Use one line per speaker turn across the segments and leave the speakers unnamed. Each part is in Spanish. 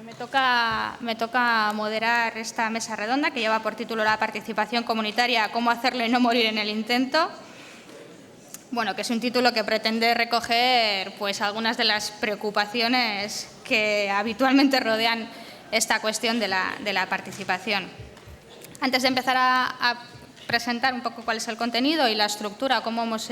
Me toca moderar esta mesa redonda que lleva por título La participación comunitaria, cómo hacerlo y no morir en el intento. Bueno, que es un título que pretende recoger pues algunas de las preocupaciones que habitualmente rodean esta cuestión de la participación. Antes de empezar a presentar un poco cuál es el contenido y la estructura, cómo hemos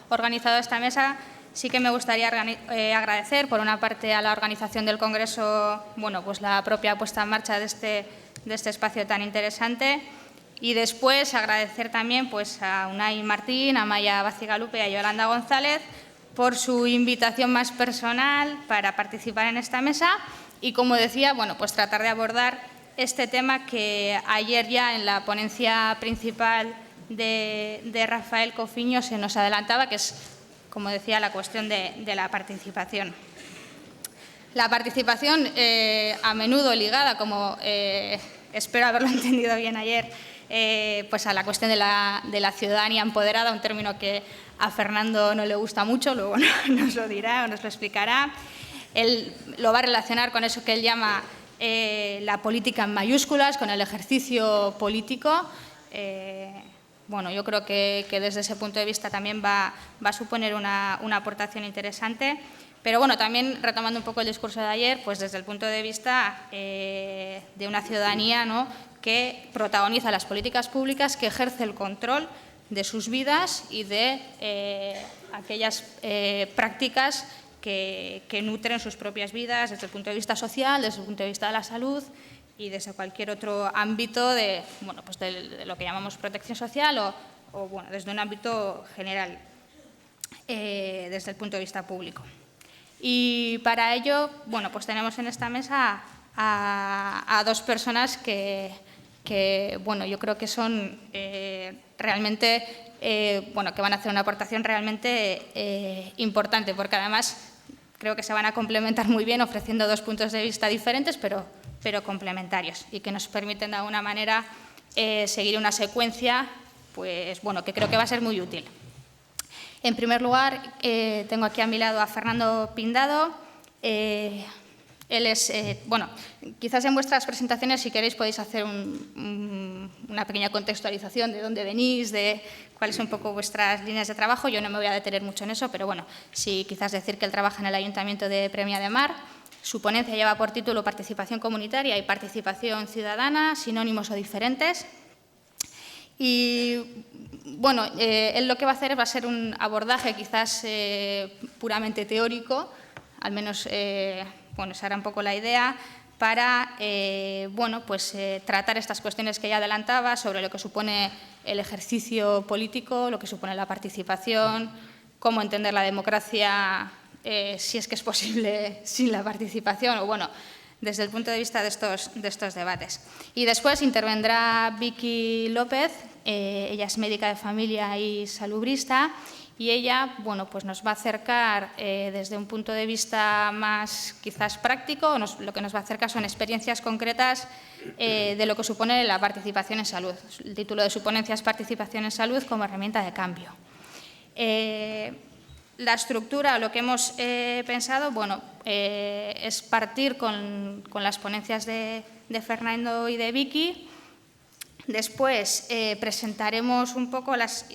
organizado esta mesa, sí que me gustaría agradecer, por una parte, a la organización del Congreso, bueno, pues la propia puesta en marcha de este espacio tan interesante, y después agradecer también pues, a Unai Martín, a Maya Bacigalupe y a Yolanda González por su invitación más personal para participar en esta mesa y, como decía, bueno, pues tratar de abordar este tema que ayer ya en la ponencia principal de Rafael Cofiño se nos adelantaba, que es, como decía, la cuestión de la participación. La participación, a menudo ligada, como espero haberlo entendido bien ayer, pues a la cuestión de la ciudadanía empoderada, un término que a Fernando no le gusta mucho, luego nos lo dirá o nos lo explicará. Él lo va a relacionar con eso que él llama la política en mayúsculas, con el ejercicio político. Bueno, yo creo que desde ese punto de vista también va a suponer una aportación interesante. Pero bueno, también retomando un poco el discurso de ayer, pues desde el punto de vista de una ciudadanía, ¿no?, que protagoniza las políticas públicas, que ejerce el control de sus vidas y de aquellas prácticas que nutren sus propias vidas desde el punto de vista social, desde el punto de vista de la salud y desde cualquier otro ámbito de, bueno, pues de lo que llamamos protección social o bueno, desde un ámbito general, desde el punto de vista público. Y para ello, bueno, pues tenemos en esta mesa a dos personas que bueno, yo creo que son realmente, bueno, que van a hacer una aportación realmente importante, porque además creo que se van a complementar muy bien ofreciendo dos puntos de vista diferentes, pero complementarios, y que nos permiten de alguna manera seguir una secuencia, pues bueno, que creo que va a ser muy útil. En primer lugar, tengo aquí a mi lado a Fernando Pindado. Él es, bueno, quizás en vuestras presentaciones, si queréis, podéis hacer una pequeña contextualización de dónde venís, de cuáles son un poco vuestras líneas de trabajo. Yo no me voy a detener mucho en eso, pero bueno, sí quizás decir que él trabaja en el Ayuntamiento de Premia de Mar. Su ponencia lleva por título Participación comunitaria y participación ciudadana, sinónimos o diferentes. Y bueno, él lo que va a hacer va a ser un abordaje quizás puramente teórico, al menos bueno, esa era un poco la idea, para bueno, pues, tratar estas cuestiones que ya adelantaba sobre lo que supone el ejercicio político, lo que supone la participación, cómo entender la democracia, si es que es posible sin la participación, o bueno, desde el punto de vista de estos debates. Y después intervendrá Vicky López, ella es médica de familia y salubrista, y ella, bueno, pues nos va a acercar desde un punto de vista más quizás práctico, lo que nos va a acercar son experiencias concretas de lo que supone la participación en salud. El título de su ponencia es Participación en salud como herramienta de cambio. La estructura, lo que hemos pensado, bueno, es partir con las ponencias de Fernando y de Vicky. Después presentaremos un poco las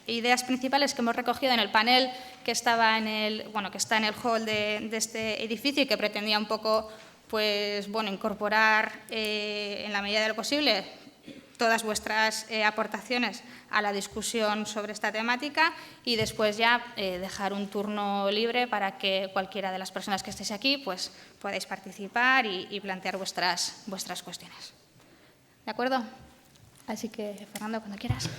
ideas principales que hemos recogido en el panel que estaba en el, bueno, que está en el hall de este edificio y que pretendía un poco, pues, bueno, incorporar en la medida de lo posible todas vuestras aportaciones a la discusión sobre esta temática, y después ya dejar un turno libre para que cualquiera de las personas que estéis aquí pues podáis participar y plantear vuestras cuestiones. ¿De acuerdo? Así que, Fernando, cuando quieras.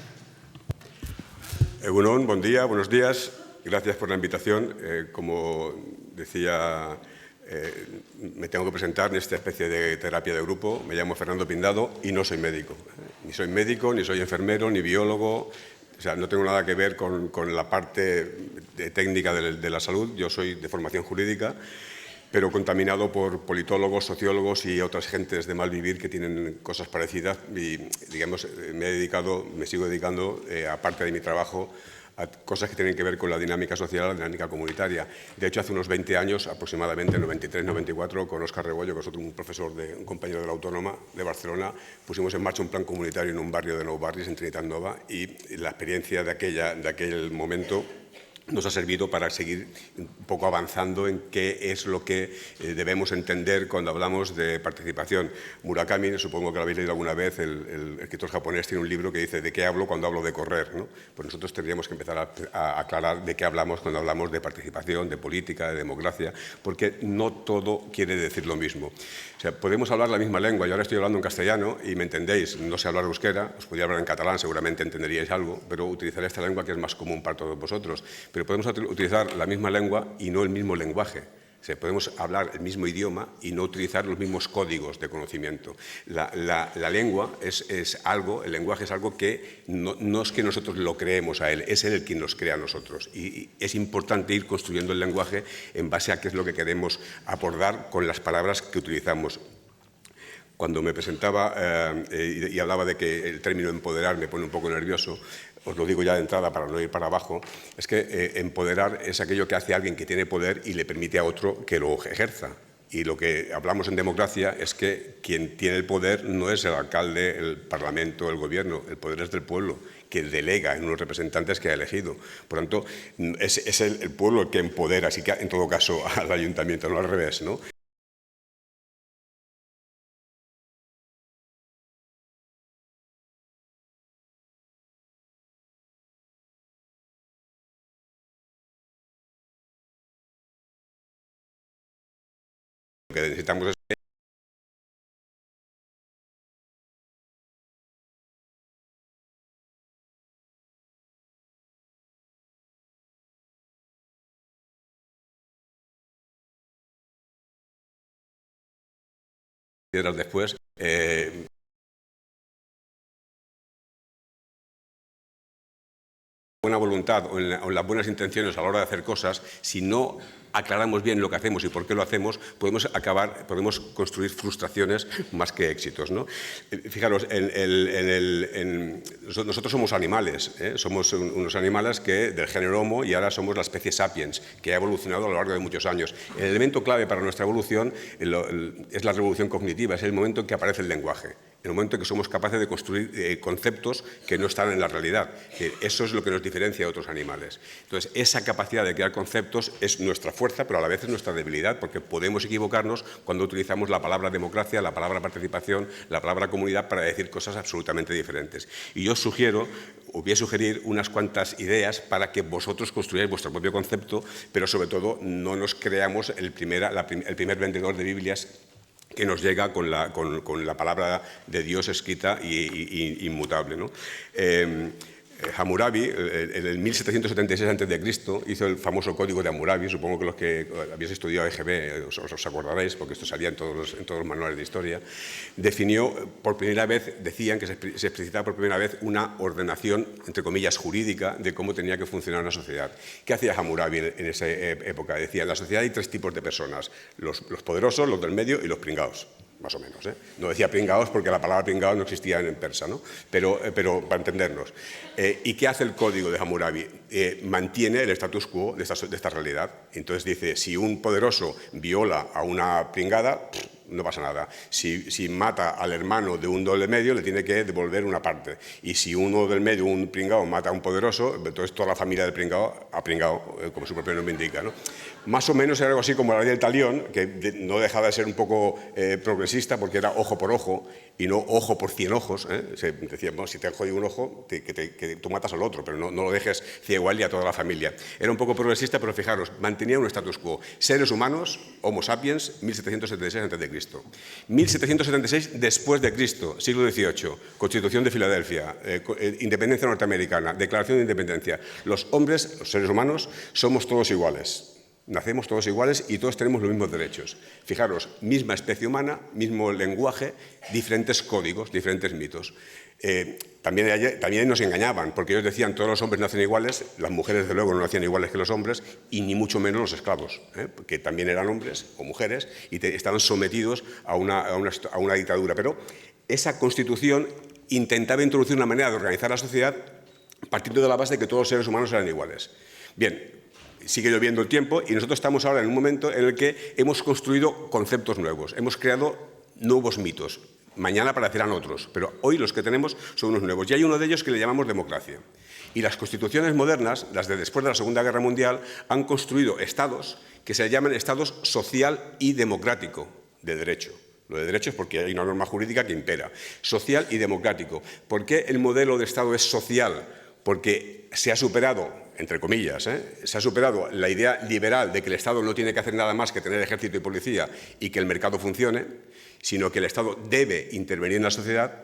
Egunon, buen día, buenos días. Gracias por la invitación. Como decía, me tengo que presentar en esta especie de terapia de grupo. Me llamo Fernando Pindado y no soy médico. Ni soy médico, ni soy enfermero, ni biólogo. O sea, no tengo nada que ver con la parte técnica de la salud. Yo soy de formación jurídica, pero contaminado por politólogos, sociólogos y otras gentes de mal vivir que tienen cosas parecidas. Y, digamos, me sigo dedicando, aparte de mi trabajo, a cosas que tienen que ver con la dinámica social, la dinámica comunitaria. De hecho, hace unos 20 años, aproximadamente, 93, 94, con Óscar Rebollo, que es un profesor, un compañero de la Autónoma de Barcelona, pusimos en marcha un plan comunitario en un barrio de Nou Barris, en Trinitat Nova, y la experiencia de aquel momento nos ha servido para seguir un poco avanzando en qué es lo que debemos entender cuando hablamos de participación. Murakami, supongo que lo habéis leído alguna vez, el escritor japonés tiene un libro que dice ¿de qué hablo cuando hablo de correr?, ¿no? Pues nosotros tendríamos que empezar a aclarar de qué hablamos cuando hablamos de participación, de política, de democracia, porque no todo quiere decir lo mismo. O sea, podemos hablar la misma lengua. Yo ahora estoy hablando en castellano y me entendéis, no sé hablar euskera, os podría hablar en catalán, seguramente entenderíais algo, pero utilizaré esta lengua que es más común para todos vosotros. Pero podemos utilizar la misma lengua y no el mismo lenguaje. O sea, podemos hablar el mismo idioma y no utilizar los mismos códigos de conocimiento. La lengua es algo, el lenguaje es algo que no es que nosotros lo creemos a él, es él el quien nos crea a nosotros. Y es importante ir construyendo el lenguaje en base a qué es lo que queremos abordar con las palabras que utilizamos. Cuando me presentaba y hablaba de que el término empoderar me pone un poco nervioso, os lo digo ya de entrada para no ir para abajo, es que empoderar es aquello que hace alguien que tiene poder y le permite a otro que lo ejerza. Y lo que hablamos en democracia es que quien tiene el poder no es el alcalde, el parlamento, el gobierno, el poder es del pueblo, que delega en unos representantes que ha elegido. Por tanto, es el pueblo el que empodera, así que en todo caso al ayuntamiento, no al revés, ¿no? Lo que necesitamos es después. Buena voluntad o en las buenas intenciones a la hora de hacer cosas, si no aclaramos bien lo que hacemos y por qué lo hacemos, podemos construir frustraciones más que éxitos, ¿no? Fijaros, nosotros somos animales, somos unos animales del género Homo y ahora somos la especie Sapiens, que ha evolucionado a lo largo de muchos años. El elemento clave para nuestra evolución es la revolución cognitiva, es el momento en que aparece el lenguaje. En el momento en que somos capaces de construir conceptos que no están en la realidad. Eso es lo que nos diferencia de otros animales. Entonces, esa capacidad de crear conceptos es nuestra fuerza, pero a la vez es nuestra debilidad, porque podemos equivocarnos cuando utilizamos la palabra democracia, la palabra participación, la palabra comunidad para decir cosas absolutamente diferentes. Y yo os voy a sugerir unas cuantas ideas para que vosotros construyáis vuestro propio concepto, pero sobre todo no nos creamos el primer vendedor de Biblias que nos llega con la palabra de Dios escrita y inmutable, ¿no? Hammurabi, en el 1776 a.C., hizo el famoso Código de Hammurabi. Supongo que los que habéis estudiado EGB os acordaréis, porque esto salía en todos los manuales de historia. Definió por primera vez, decían que se explicitaba por primera vez una ordenación, entre comillas, jurídica de cómo tenía que funcionar una sociedad. ¿Qué hacía Hammurabi en esa época? Decía, en la sociedad hay tres tipos de personas, los poderosos, los del medio y los pringaos. Más o menos, ¿eh? No decía pringaos porque la palabra pringaos no existía en persa, ¿no? Pero para entendernos. ¿Y qué hace el código de Hammurabi? Mantiene el status quo de esta realidad. Entonces dice, si un poderoso viola a una pringada, no pasa nada. Si mata al hermano de un doble medio, le tiene que devolver una parte. Y si uno del medio, un pringao, mata a un poderoso, entonces toda la familia del pringao ha pringao, como su propio nombre indica, ¿no? Más o menos era algo así como la ley del talión, que no dejaba de ser un poco progresista, porque era ojo por ojo y no ojo por 100 ojos. Se decía, bueno, si te han jodido un ojo, que tú matas al otro, pero no lo dejes ciego a él y a toda la familia. Era un poco progresista, pero fijaros, mantenía un status quo. Seres humanos, Homo sapiens, 1776 a.C. 1776 después de Cristo, siglo XVIII, Constitución de Filadelfia, independencia norteamericana, Declaración de Independencia. Los hombres, los seres humanos, somos todos iguales. Nacemos todos iguales y todos tenemos los mismos derechos. Fijaros, misma especie humana, mismo lenguaje, diferentes códigos, diferentes mitos. También nos engañaban, porque ellos decían todos los hombres nacen iguales, las mujeres desde luego no nacían iguales que los hombres, y ni mucho menos los esclavos, que también eran hombres o mujeres y estaban sometidos a una dictadura. Pero esa Constitución intentaba introducir una manera de organizar la sociedad partiendo de la base de que todos los seres humanos eran iguales. Bien, sigue lloviendo el tiempo y nosotros estamos ahora en un momento en el que hemos construido conceptos nuevos, hemos creado nuevos mitos. Mañana aparecerán otros, pero hoy los que tenemos son unos nuevos. Y hay uno de ellos que le llamamos democracia. Y las constituciones modernas, las de después de la Segunda Guerra Mundial, han construido estados que se llaman estados social y democrático, de derecho. Lo de derecho es porque hay una norma jurídica que impera. Social y democrático. ¿Por qué el modelo de Estado es social? Porque se ha superado, entre comillas, se ha superado la idea liberal de que el Estado no tiene que hacer nada más que tener ejército y policía y que el mercado funcione, sino que el Estado debe intervenir en la sociedad,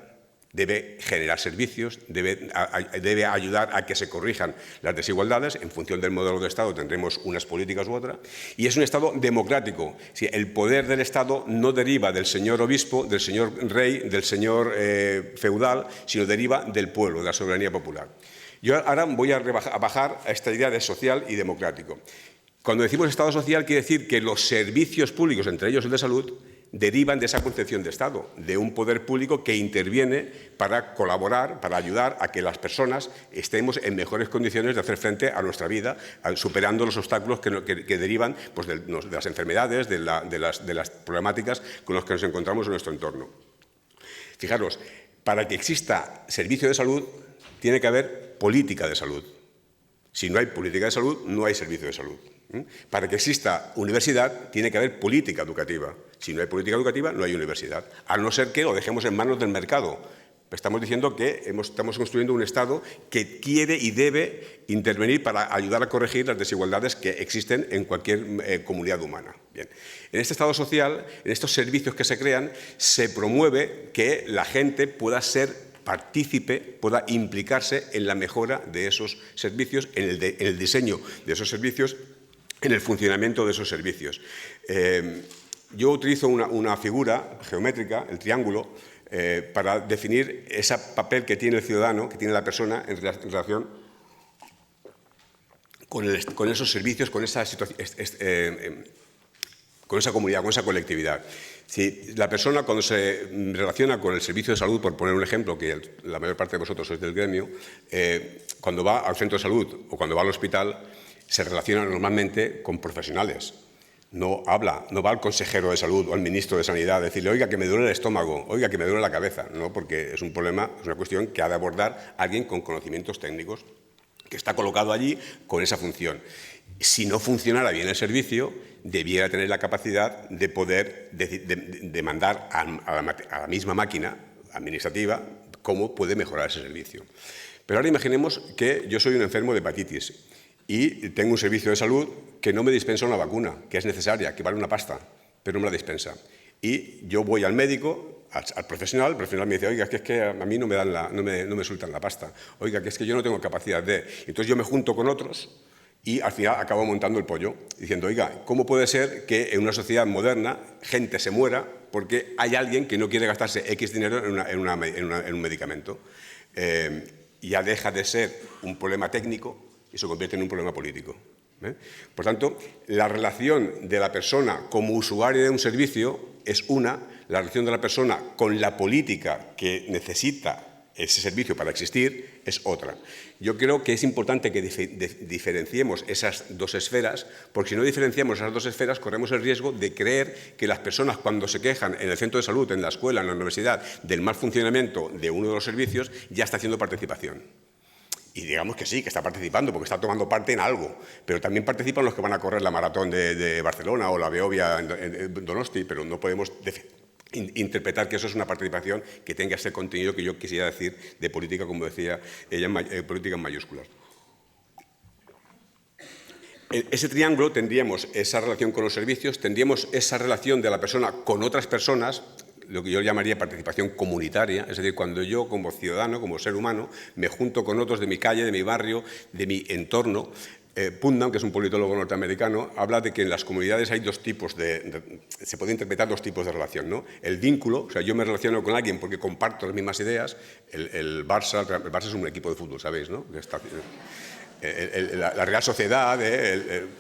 debe generar servicios, debe ayudar a que se corrijan las desigualdades. En función del modelo de Estado tendremos unas políticas u otras. Y es un Estado democrático. Sí, el poder del Estado no deriva del señor obispo, del señor rey, del señor feudal, sino deriva del pueblo, de la soberanía popular. Yo ahora voy a bajar a esta idea de social y democrático. Cuando decimos Estado social, quiere decir que los servicios públicos, entre ellos el de salud, derivan de esa concepción de Estado, de un poder público que interviene para colaborar, para ayudar a que las personas estemos en mejores condiciones de hacer frente a nuestra vida, superando los obstáculos que derivan pues, de las enfermedades, de las problemáticas con las que nos encontramos en nuestro entorno. Fijaros, para que exista servicio de salud, tiene que haber política de salud. Si no hay política de salud, no hay servicio de salud. Para que exista universidad, tiene que haber política educativa. Si no hay política educativa, no hay universidad. A no ser que lo dejemos en manos del mercado. Estamos diciendo que estamos construyendo un Estado que quiere y debe intervenir para ayudar a corregir las desigualdades que existen en cualquier comunidad humana. Bien. En este Estado social, en estos servicios que se crean, se promueve que la gente pueda ser partícipe, pueda implicarse en la mejora de esos servicios, en el diseño de esos servicios, en el funcionamiento de esos servicios. Yo utilizo una figura geométrica, el triángulo, para definir ese papel que tiene el ciudadano, que tiene la persona en relación con esos servicios, con esa comunidad, con esa colectividad. Si la persona cuando se relaciona con el servicio de salud, por poner un ejemplo, que la mayor parte de vosotros sois del gremio, cuando va al centro de salud o cuando va al hospital, se relaciona normalmente con profesionales. No va al consejero de salud o al ministro de Sanidad a decirle, oiga, que me duele el estómago, oiga, que me duele la cabeza. No, porque es un problema, es una cuestión que ha de abordar alguien con conocimientos técnicos que está colocado allí con esa función. Si no funcionara bien el servicio, debiera tener la capacidad de poder demandar a la misma máquina administrativa cómo puede mejorar ese servicio. Pero ahora imaginemos que yo soy un enfermo de hepatitis y tengo un servicio de salud que no me dispensa una vacuna, que es necesaria, que vale una pasta, pero no me la dispensa. Y yo voy al médico, al profesional, el profesional me dice, oiga, que es que a mí no me sueltan la pasta, oiga, que es que yo no tengo capacidad de... Entonces yo me junto con otros y al final acabo montando el pollo, diciendo, oiga, ¿cómo puede ser que en una sociedad moderna gente se muera porque hay alguien que no quiere gastarse X dinero en un medicamento? Ya deja de ser un problema técnico y se convierte en un problema político. Por tanto, la relación de la persona como usuario de un servicio es una, la relación de la persona con la política que necesita ese servicio para existir es otra. Yo creo que es importante que diferenciemos esas dos esferas, porque si no diferenciamos esas dos esferas corremos el riesgo de creer que las personas cuando se quejan en el centro de salud, en la escuela, en la universidad, del mal funcionamiento de uno de los servicios, ya está haciendo participación. Y digamos que sí, que está participando, porque está tomando parte en algo, pero también participan los que van a correr la maratón de Barcelona o la Beovia en Donosti, pero no podemos interpretar que eso es una participación que tenga ese contenido que yo quisiera decir de política, como decía ella, política en mayúsculas. Ese triángulo tendríamos esa relación con los servicios, tendríamos esa relación de la persona con otras personas, lo que yo llamaría participación comunitaria, es decir, cuando yo como ciudadano, como ser humano, me junto con otros de mi calle, de mi barrio, de mi entorno. Putnam, que es un politólogo norteamericano, habla de que en las comunidades hay dos tipos se puede interpretar dos tipos de relación, ¿no? El vínculo, o sea, yo me relaciono con alguien porque comparto las mismas ideas. El Barça es un equipo de fútbol, ¿sabéis, no? La Real Sociedad,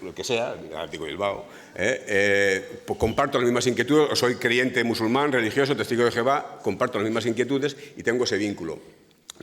lo que sea, el Atlético de Bilbao, pues comparto las mismas inquietudes, soy creyente musulmán, religioso, testigo de Jehová, comparto las mismas inquietudes y tengo ese vínculo.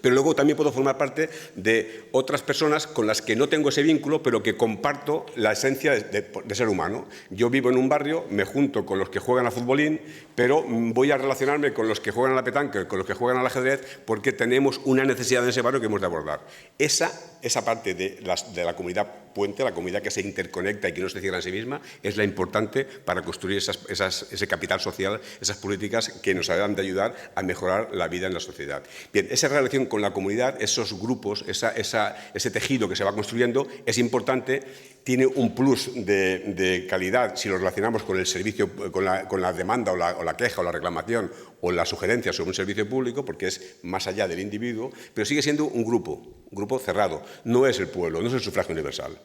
Pero luego también puedo formar parte de otras personas con las que no tengo ese vínculo, pero que comparto la esencia de ser humano. Yo vivo en un barrio, me junto con los que juegan a futbolín, pero voy a relacionarme con los que juegan a la petanca, con los que juegan al ajedrez, porque tenemos una necesidad en ese barrio que hemos de abordar. Esa parte de la comunidad puente, la comunidad que se interconecta y que no se cierra en sí misma, es la importante para construir ese capital social, esas políticas que nos hagan de ayudar a mejorar la vida en la sociedad. Bien, esa relación con la comunidad, esos grupos, ese tejido que se va construyendo es importante, tiene un plus de calidad si lo relacionamos con el servicio, con la demanda o la queja o la reclamación o la sugerencia sobre un servicio público, porque es más allá del individuo, pero sigue siendo un grupo cerrado, no es el pueblo, no es el sufragio universal.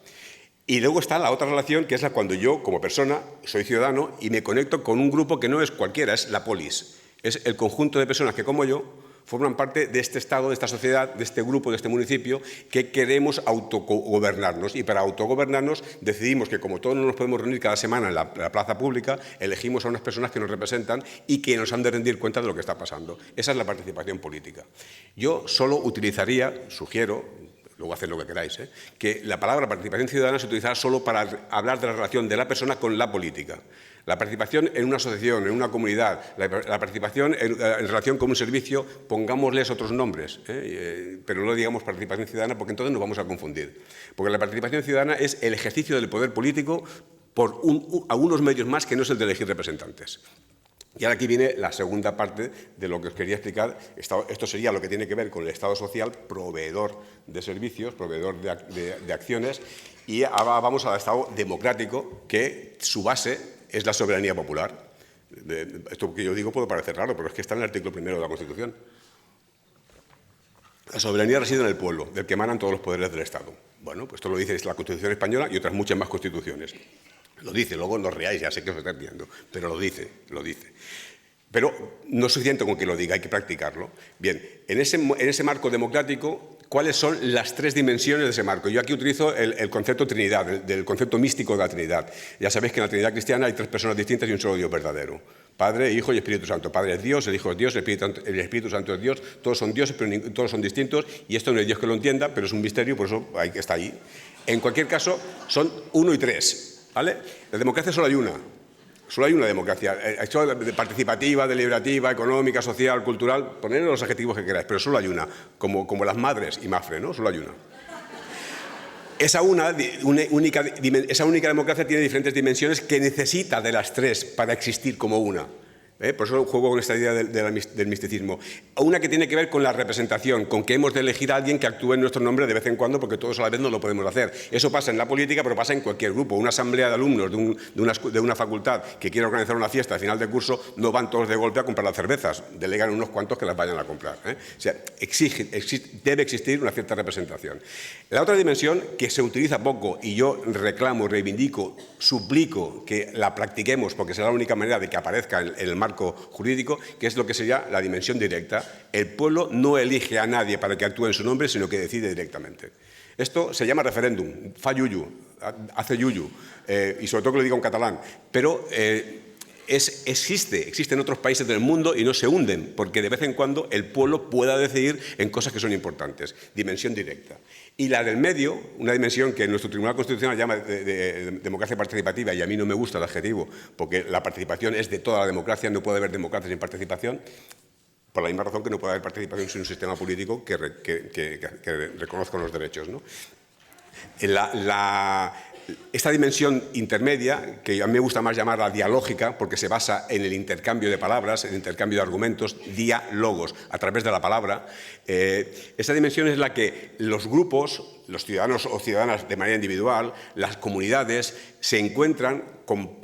Y luego está la otra relación, que es la cuando yo, como persona, soy ciudadano y me conecto con un grupo que no es cualquiera, es la polis, es el conjunto de personas que, como yo, forman parte de este Estado, de esta sociedad, de este grupo, de este municipio, que queremos autogobernarnos. Y para autogobernarnos decidimos que, como todos no nos podemos reunir cada semana en la plaza pública, elegimos a unas personas que nos representan y que nos han de rendir cuenta de lo que está pasando. Esa es la participación política. Yo solo utilizaría, sugiero, luego haced lo que queráis, que la palabra participación ciudadana se utilizará solo para hablar de la relación de la persona con la política. La participación en una asociación, en una comunidad, la participación en relación con un servicio, pongámosles otros nombres, pero no digamos participación ciudadana porque entonces nos vamos a confundir. Porque la participación ciudadana es el ejercicio del poder político por algunos medios más que no es el de elegir representantes. Y ahora aquí viene la segunda parte de lo que os quería explicar. Esto sería lo que tiene que ver con el Estado social, proveedor de servicios, proveedor de acciones, y ahora vamos al Estado democrático, que su base es la soberanía popular. Esto que yo digo puede parecer raro, pero es que está en el artículo 1 de la Constitución. La soberanía reside en el pueblo, del que emanan todos los poderes del Estado. Bueno, pues esto lo dice la Constitución española y otras muchas más constituciones. Lo dice, luego no os reáis, ya sé que os estáis riendo, pero lo dice. Pero no es suficiente con que lo diga, hay que practicarlo. Bien, en ese marco democrático, ¿cuáles son las tres dimensiones de ese marco? Yo aquí utilizo el concepto Trinidad, del concepto místico de la Trinidad. Ya sabéis que en la Trinidad cristiana hay tres personas distintas y un solo Dios verdadero. Padre, Hijo y Espíritu Santo. Padre es Dios, el Hijo es Dios, el Espíritu Santo es Dios. Todos son dioses, pero todos son distintos. Y esto no hay Dios que lo entienda, pero es un misterio, por eso está ahí. En cualquier caso, son uno y tres. ¿Vale? La democracia solo hay una. Solo hay una democracia. Participativa, deliberativa, económica, social, cultural. Poned los adjetivos que queráis, pero solo hay una. Como las madres y Mafre, ¿no? Solo hay una. Esa única democracia tiene diferentes dimensiones que necesita de las tres para existir como una. Por eso juego con esta idea del misticismo. Una que tiene que ver con la representación, con que hemos de elegir a alguien que actúe en nuestro nombre de vez en cuando, porque todos a la vez no lo podemos hacer. Eso pasa en la política, pero pasa en cualquier grupo. Una asamblea de alumnos de una facultad que quiere organizar una fiesta al final de curso, no van todos de golpe a comprar las cervezas, delegan unos cuantos que las vayan a comprar. O sea, debe existir una cierta representación. La otra dimensión, que se utiliza poco, y yo reclamo, reivindico, suplico que la practiquemos, porque será la única manera de que aparezca en el marco jurídico, que es lo que sería la dimensión directa. El pueblo no elige a nadie para que actúe en su nombre, sino que decide directamente. Esto se llama referéndum, fa yuyu, hace yuyu, y sobre todo que lo diga un catalán, pero existe en otros países del mundo y no se hunden, porque de vez en cuando el pueblo pueda decidir en cosas que son importantes. Dimensión directa. Y la del medio, una dimensión que nuestro Tribunal Constitucional llama de democracia participativa, y a mí no me gusta el adjetivo, porque la participación es de toda la democracia, no puede haber democracia sin participación, por la misma razón que no puede haber participación sin un sistema político que reconozca los derechos, ¿no? Esta dimensión intermedia, que a mí me gusta más llamarla dialógica, porque se basa en el intercambio de palabras, el intercambio de argumentos, diálogos, a través de la palabra, esta dimensión es la que los grupos, los ciudadanos o ciudadanas de manera individual, las comunidades, se encuentran,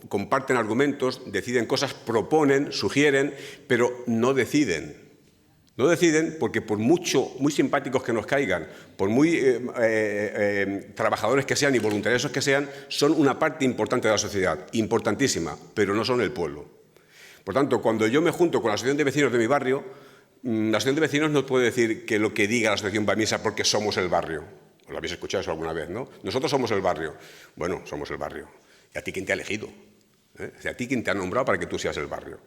comparten argumentos, deciden cosas, proponen, sugieren, pero no deciden. No deciden porque por muy simpáticos que nos caigan, por muy trabajadores que sean y voluntarios que sean, son una parte importante de la sociedad, importantísima, pero no son el pueblo. Por tanto, cuando yo me junto con la asociación de vecinos de mi barrio, la asociación de vecinos no puede decir que lo que diga la asociación va a misa porque somos el barrio. Lo habéis escuchado eso alguna vez, ¿no? Nosotros somos el barrio. Bueno, somos el barrio. ¿Y a ti quién te ha elegido? O sea, a ti quien te ha nombrado para que tú seas el barrio.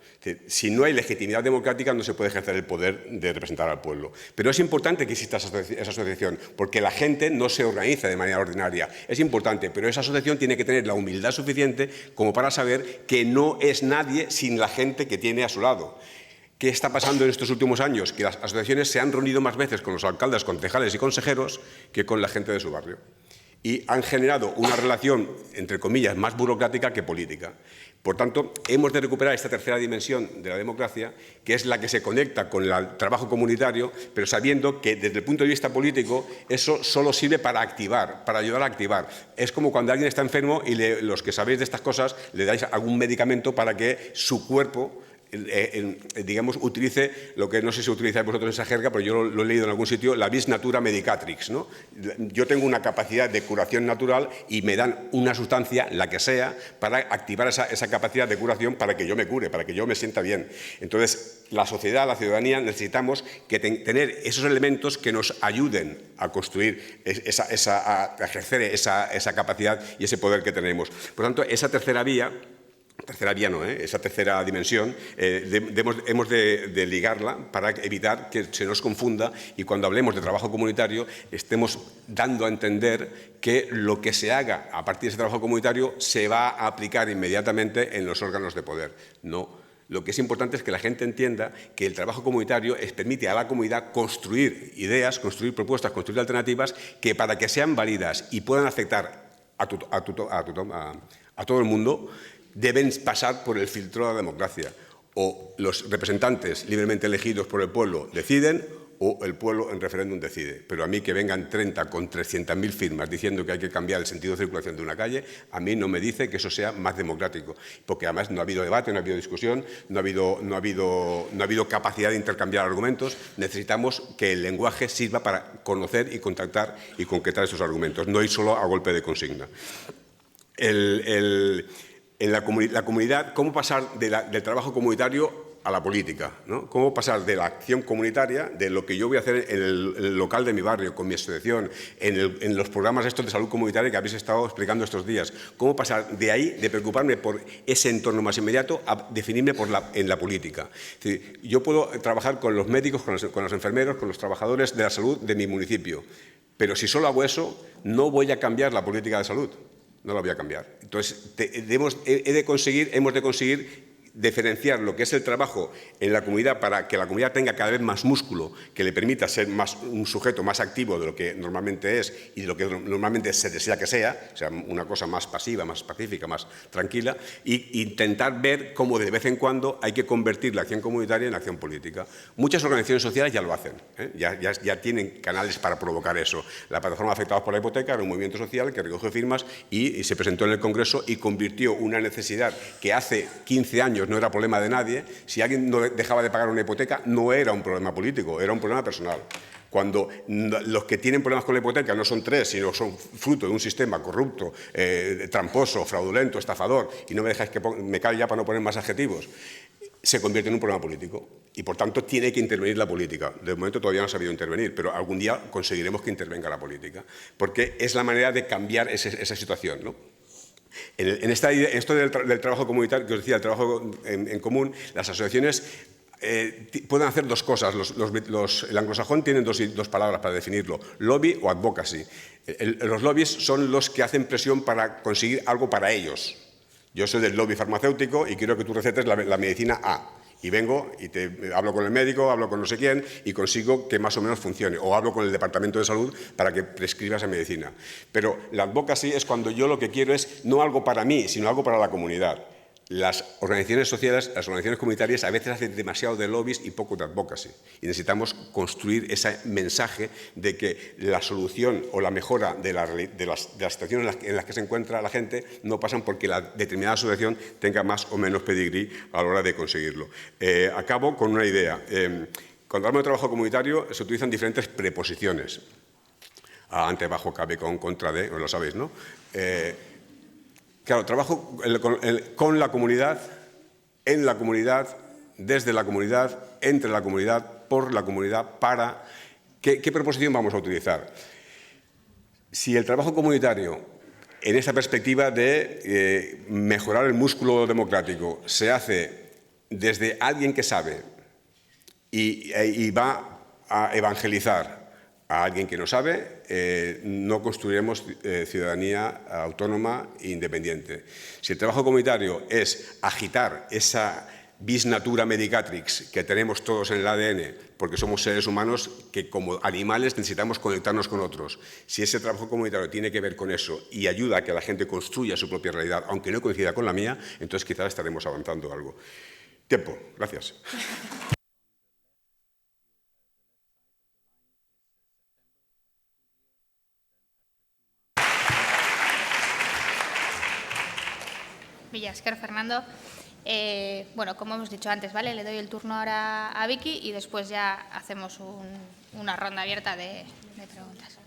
Si no hay legitimidad democrática no se puede ejercer el poder de representar al pueblo. Pero es importante que exista esa asociación, porque la gente no se organiza de manera ordinaria. Es importante, pero esa asociación tiene que tener la humildad suficiente como para saber que no es nadie sin la gente que tiene a su lado. ¿Qué está pasando en estos últimos años? Que las asociaciones se han reunido más veces con los alcaldes, concejales y consejeros que con la gente de su barrio. Y han generado una relación, entre comillas, más burocrática que política. Por tanto, hemos de recuperar esta tercera dimensión de la democracia, que es la que se conecta con el trabajo comunitario, pero sabiendo que desde el punto de vista político eso solo sirve para activar, para ayudar a activar. Es como cuando alguien está enfermo y los que sabéis de estas cosas le dais algún medicamento para que su cuerpo digamos, utilice lo que no sé si utilizáis vosotros esa jerga, pero yo lo he leído en algún sitio, la vis natura medicatrix, ¿no? Yo tengo una capacidad de curación natural y me dan una sustancia, la que sea, para activar esa capacidad de curación para que yo me cure, para que yo me sienta bien. Entonces, la sociedad, la ciudadanía, necesitamos tener esos elementos que nos ayuden a construir, a ejercer esa capacidad y ese poder que tenemos. Por tanto, esa tercera vía no, esa tercera dimensión, hemos de ligarla para evitar que se nos confunda y cuando hablemos de trabajo comunitario estemos dando a entender que lo que se haga a partir de ese trabajo comunitario se va a aplicar inmediatamente en los órganos de poder. No. Lo que es importante es que la gente entienda que el trabajo comunitario permite a la comunidad construir ideas, construir propuestas, construir alternativas que para que sean válidas y puedan afectar a todo el mundo, deben pasar por el filtro de la democracia. O los representantes libremente elegidos por el pueblo deciden o el pueblo en referéndum decide. Pero a mí que vengan 30 con 300.000 firmas diciendo que hay que cambiar el sentido de circulación de una calle, a mí no me dice que eso sea más democrático. Porque además no ha habido debate, no ha habido discusión, no ha habido capacidad de intercambiar argumentos. Necesitamos que el lenguaje sirva para conocer y contactar y concretar esos argumentos, no ir solo a golpe de consigna. En la comunidad, ¿cómo pasar del trabajo comunitario a la política, ¿no? ¿Cómo pasar de la acción comunitaria, de lo que yo voy a hacer en el local de mi barrio, con mi asociación, en los programas estos de salud comunitaria que habéis estado explicando estos días? ¿Cómo pasar de ahí, de preocuparme por ese entorno más inmediato, a definirme en la política? Es decir, yo puedo trabajar con los médicos, con los enfermeros, con los trabajadores de la salud de mi municipio, pero si solo hago eso, no voy a cambiar la política de salud. No la voy a cambiar. Entonces, hemos de conseguir diferenciar lo que es el trabajo en la comunidad para que la comunidad tenga cada vez más músculo, que le permita ser un sujeto más activo de lo que normalmente es y de lo que normalmente se desea que sea, o sea, una cosa más pasiva, más pacífica, más tranquila, e intentar ver cómo de vez en cuando hay que convertir la acción comunitaria en acción política. Muchas organizaciones sociales ya lo hacen, ya tienen canales para provocar eso. La plataforma Afectados por la Hipoteca era un movimiento social que recogió firmas y se presentó en el Congreso y convirtió una necesidad que hace 15 años no era problema de nadie. Si alguien no dejaba de pagar una hipoteca, no era un problema político, era un problema personal. Cuando los que tienen problemas con la hipoteca no son 3, sino son fruto de un sistema corrupto, tramposo, fraudulento, estafador, y no me dejáis que me calle ya para no poner más adjetivos, se convierte en un problema político. Y, por tanto, tiene que intervenir la política. De momento todavía no ha sabido intervenir, pero algún día conseguiremos que intervenga la política, porque es la manera de cambiar esa situación, ¿no? En esto del trabajo comunitario, que os decía, el trabajo en común, las asociaciones pueden hacer dos cosas. El anglosajón tiene dos palabras para definirlo, lobby o advocacy. Los lobbies son los que hacen presión para conseguir algo para ellos. Yo soy del lobby farmacéutico y quiero que tú recetes la medicina A. Y vengo y hablo con el médico, hablo con no sé quién y consigo que más o menos funcione. O hablo con el Departamento de Salud para que prescriba esa medicina. Pero la advocacy es cuando yo lo que quiero es no algo para mí, sino algo para la comunidad. Las organizaciones sociales, las organizaciones comunitarias a veces hacen demasiado de lobbies y poco de advocacy. Y necesitamos construir ese mensaje de que la solución o la mejora de las situaciones en las que se encuentra la gente no pasan porque la determinada asociación tenga más o menos pedigrí a la hora de conseguirlo. Acabo con una idea. Cuando hablamos de trabajo comunitario se utilizan diferentes preposiciones. Ante, bajo, cabe, con, contra, de, lo sabéis, ¿no? Claro, trabajo con la comunidad, en la comunidad, desde la comunidad, entre la comunidad, por la comunidad, para... ¿Qué preposición vamos a utilizar? Si el trabajo comunitario en esta perspectiva de mejorar el músculo democrático. Se hace desde alguien que sabe y va a evangelizar a alguien que no sabe, no construiremos ciudadanía autónoma e independiente. Si el trabajo comunitario es agitar esa vis natura medicatrix que tenemos todos en el ADN, porque somos seres humanos que como animales necesitamos conectarnos con otros. Si ese trabajo comunitario tiene que ver con eso y ayuda a que la gente construya su propia realidad, aunque no coincida con la mía, entonces quizás estaremos avanzando algo. Tiempo. Gracias.
Esker, Fernando. Bueno, como hemos dicho antes, ¿vale? Le doy el turno ahora a Vicky y después ya hacemos una ronda abierta de preguntas.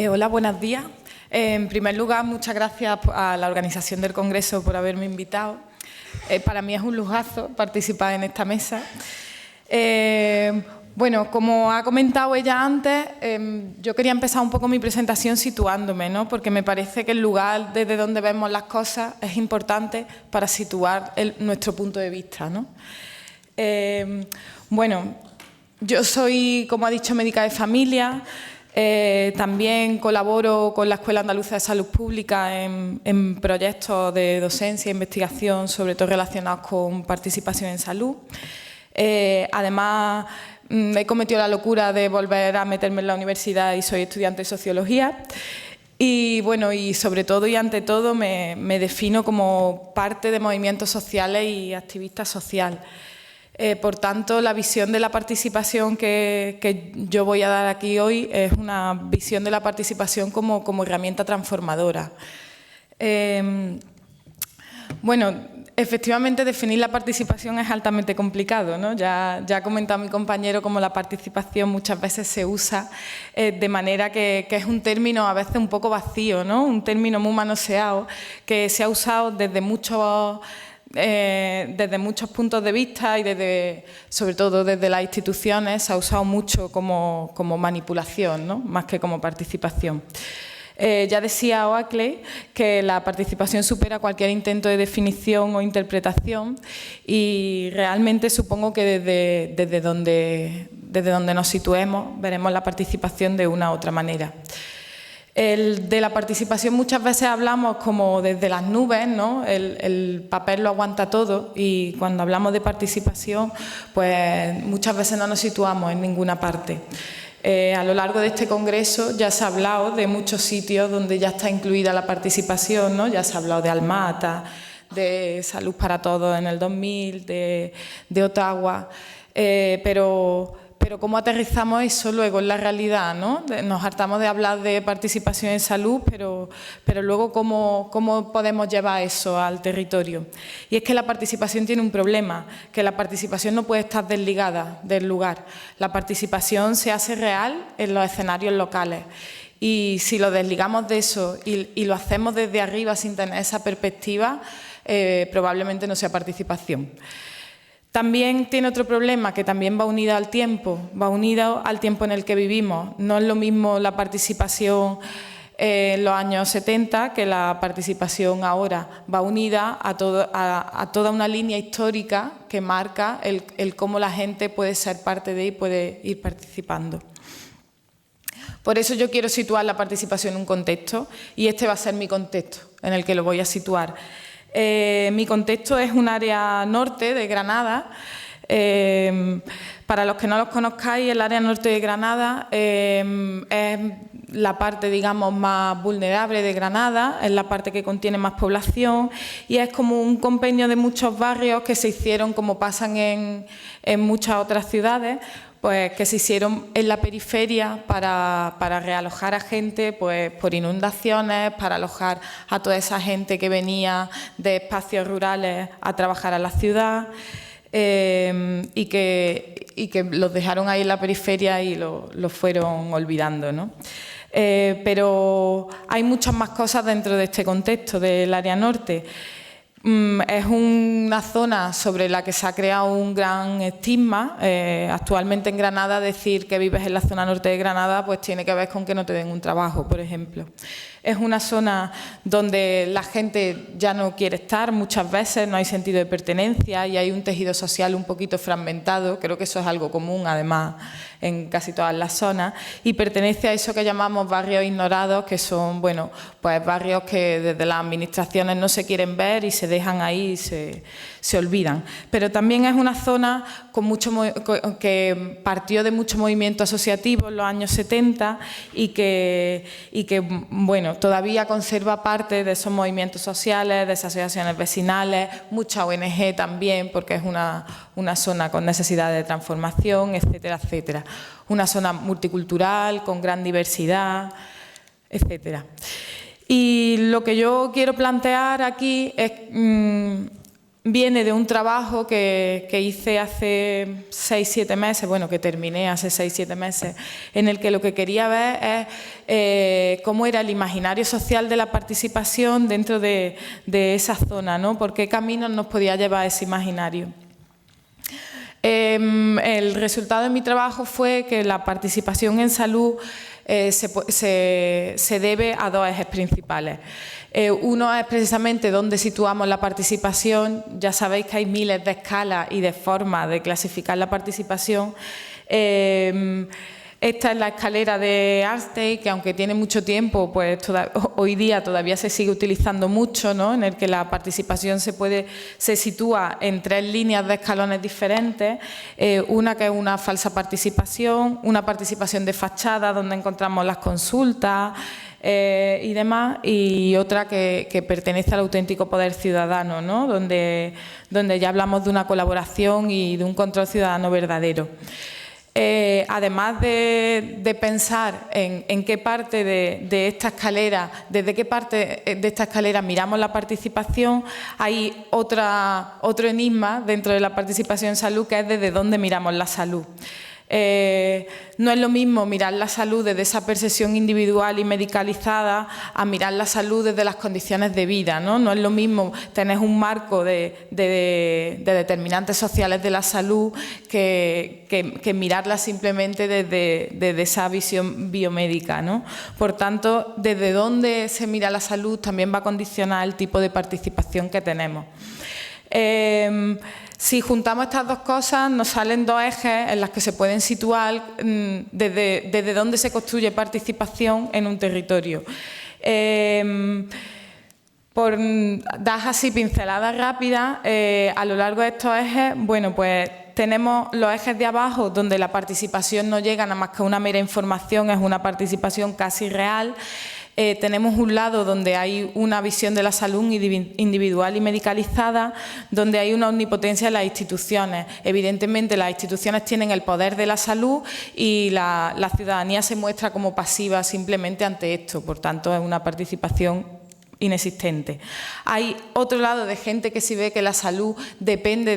Hola, buenos días. En primer lugar, muchas gracias a la organización del Congreso por haberme invitado. Para mí es un lujazo participar en esta mesa. Bueno, como ha comentado ella antes, yo quería empezar un poco mi presentación situándome, ¿no? Porque me parece que el lugar desde donde vemos las cosas es importante para situar nuestro punto de vista, ¿no? Bueno, yo soy, como ha dicho, médica de familia. También colaboro con la Escuela Andaluza de Salud Pública en proyectos de docencia e investigación, sobre todo relacionados con participación en salud. Además, he cometido la locura de volver a meterme en la universidad y soy estudiante de Sociología. Y bueno, y sobre todo y ante todo me defino como parte de movimientos sociales y activista social. Por tanto, la visión de la participación que yo voy a dar aquí hoy es una visión de la participación como herramienta transformadora. Bueno, efectivamente, definir la participación es altamente complicado, ¿no? Ya ha comentado mi compañero cómo la participación muchas veces se usa de manera que es un término a veces un poco vacío, ¿no? Un término muy manoseado que se ha usado desde muchos puntos de vista y sobre todo desde las instituciones se ha usado mucho como manipulación, ¿no? Más que como participación. Ya decía Oakley que la participación supera cualquier intento de definición o interpretación y realmente supongo que desde donde nos situemos veremos la participación de una u otra manera. De la participación muchas veces hablamos como desde las nubes, ¿no? El papel lo aguanta todo y cuando hablamos de participación pues muchas veces no nos situamos en ninguna parte. A lo largo de este congreso ya se ha hablado de muchos sitios donde ya está incluida la participación, ¿no? Ya se ha hablado de Almata, de Salud para Todos en el 2000, de Ottawa, pero ¿cómo aterrizamos eso luego en la realidad, ¿no? Nos hartamos de hablar de participación en salud, pero luego ¿cómo podemos llevar eso al territorio? Y es que la participación tiene un problema, que la participación no puede estar desligada del lugar. La participación se hace real en los escenarios locales. Y si lo desligamos de eso y lo hacemos desde arriba sin tener esa perspectiva, probablemente no sea participación. También tiene otro problema que también va unido al tiempo en el que vivimos. No es lo mismo la participación en los años 70 que la participación ahora. Va unida a toda una línea histórica que marca el cómo la gente puede ser parte de y puede ir participando. Por eso yo quiero situar la participación en un contexto y este va a ser mi contexto en el que lo voy a situar. Mi contexto es un área norte de Granada. Para los que no los conozcáis, el área norte de Granada es la parte, digamos, más vulnerable de Granada, es la parte que contiene más población y es como un compendio de muchos barrios que se hicieron, como pasan en muchas otras ciudades, pues que se hicieron en la periferia para realojar a gente pues, por inundaciones, para alojar a toda esa gente que venía de espacios rurales a trabajar a la ciudad y que los dejaron ahí en la periferia y los fueron olvidando, ¿no? Pero hay muchas más cosas dentro de este contexto del área norte. Es una zona sobre la que se ha creado un gran estigma. Actualmente en Granada, decir que vives en la zona norte de Granada pues tiene que ver con que no te den un trabajo, por ejemplo. Es una zona donde la gente ya no quiere estar muchas veces, no hay sentido de pertenencia y hay un tejido social un poquito fragmentado. Creo que eso es algo común, además, en casi todas las zonas, y pertenece a eso que llamamos barrios ignorados, que son, bueno, pues barrios que desde las administraciones no se quieren ver y se dejan ahí y se olvidan. Pero también es una zona que partió de mucho movimiento asociativo en los años 70 y que bueno, todavía conserva parte de esos movimientos sociales, de esas asociaciones vecinales, mucha ONG también, porque es una zona con necesidad de transformación, etcétera, etcétera. Una zona multicultural, con gran diversidad, etcétera. Y lo que yo quiero plantear aquí es, viene de un trabajo que hice hace 6-7 meses, bueno, que terminé hace 6-7 meses, en el que lo que quería ver es cómo era el imaginario social de la participación dentro de esa zona, ¿no? ¿Por qué caminos nos podía llevar ese imaginario? El resultado de mi trabajo fue que la participación en salud se debe a dos ejes principales. Uno es precisamente dónde situamos la participación. Ya sabéis que hay miles de escalas y de formas de clasificar la participación. Esta es la escalera de Arnstein, que aunque tiene mucho tiempo, pues hoy día todavía se sigue utilizando mucho, ¿no? En el que la participación se sitúa en 3 líneas de escalones diferentes. Una que es una falsa participación, una participación de fachada, donde encontramos las consultas y demás, y otra que pertenece al auténtico poder ciudadano, ¿no? Donde ya hablamos de una colaboración y de un control ciudadano verdadero. Además de pensar en qué parte de esta escalera, desde qué parte de esta escalera miramos la participación, hay otro enigma dentro de la participación en salud, que es desde dónde miramos la salud. No es lo mismo mirar la salud desde esa percepción individual y medicalizada a mirar la salud desde las condiciones de vida, ¿no? No es lo mismo tener un marco de determinantes sociales de la salud que mirarla simplemente desde esa visión biomédica, ¿no? Por tanto, desde dónde se mira la salud también va a condicionar el tipo de participación que tenemos. Si juntamos estas dos cosas, nos salen 2 ejes en los que se pueden situar desde dónde se construye participación en un territorio. Por dar así pinceladas rápidas, a lo largo de estos ejes, bueno, pues tenemos los ejes de abajo, donde la participación no llega nada más que a una mera información, es una participación casi real. Tenemos un lado donde hay una visión de la salud individual y medicalizada, donde hay una omnipotencia de las instituciones. Evidentemente, las instituciones tienen el poder de la salud y la ciudadanía se muestra como pasiva simplemente ante esto. Por tanto, es una participación inexistente. Hay otro lado de gente que sí ve que la salud depende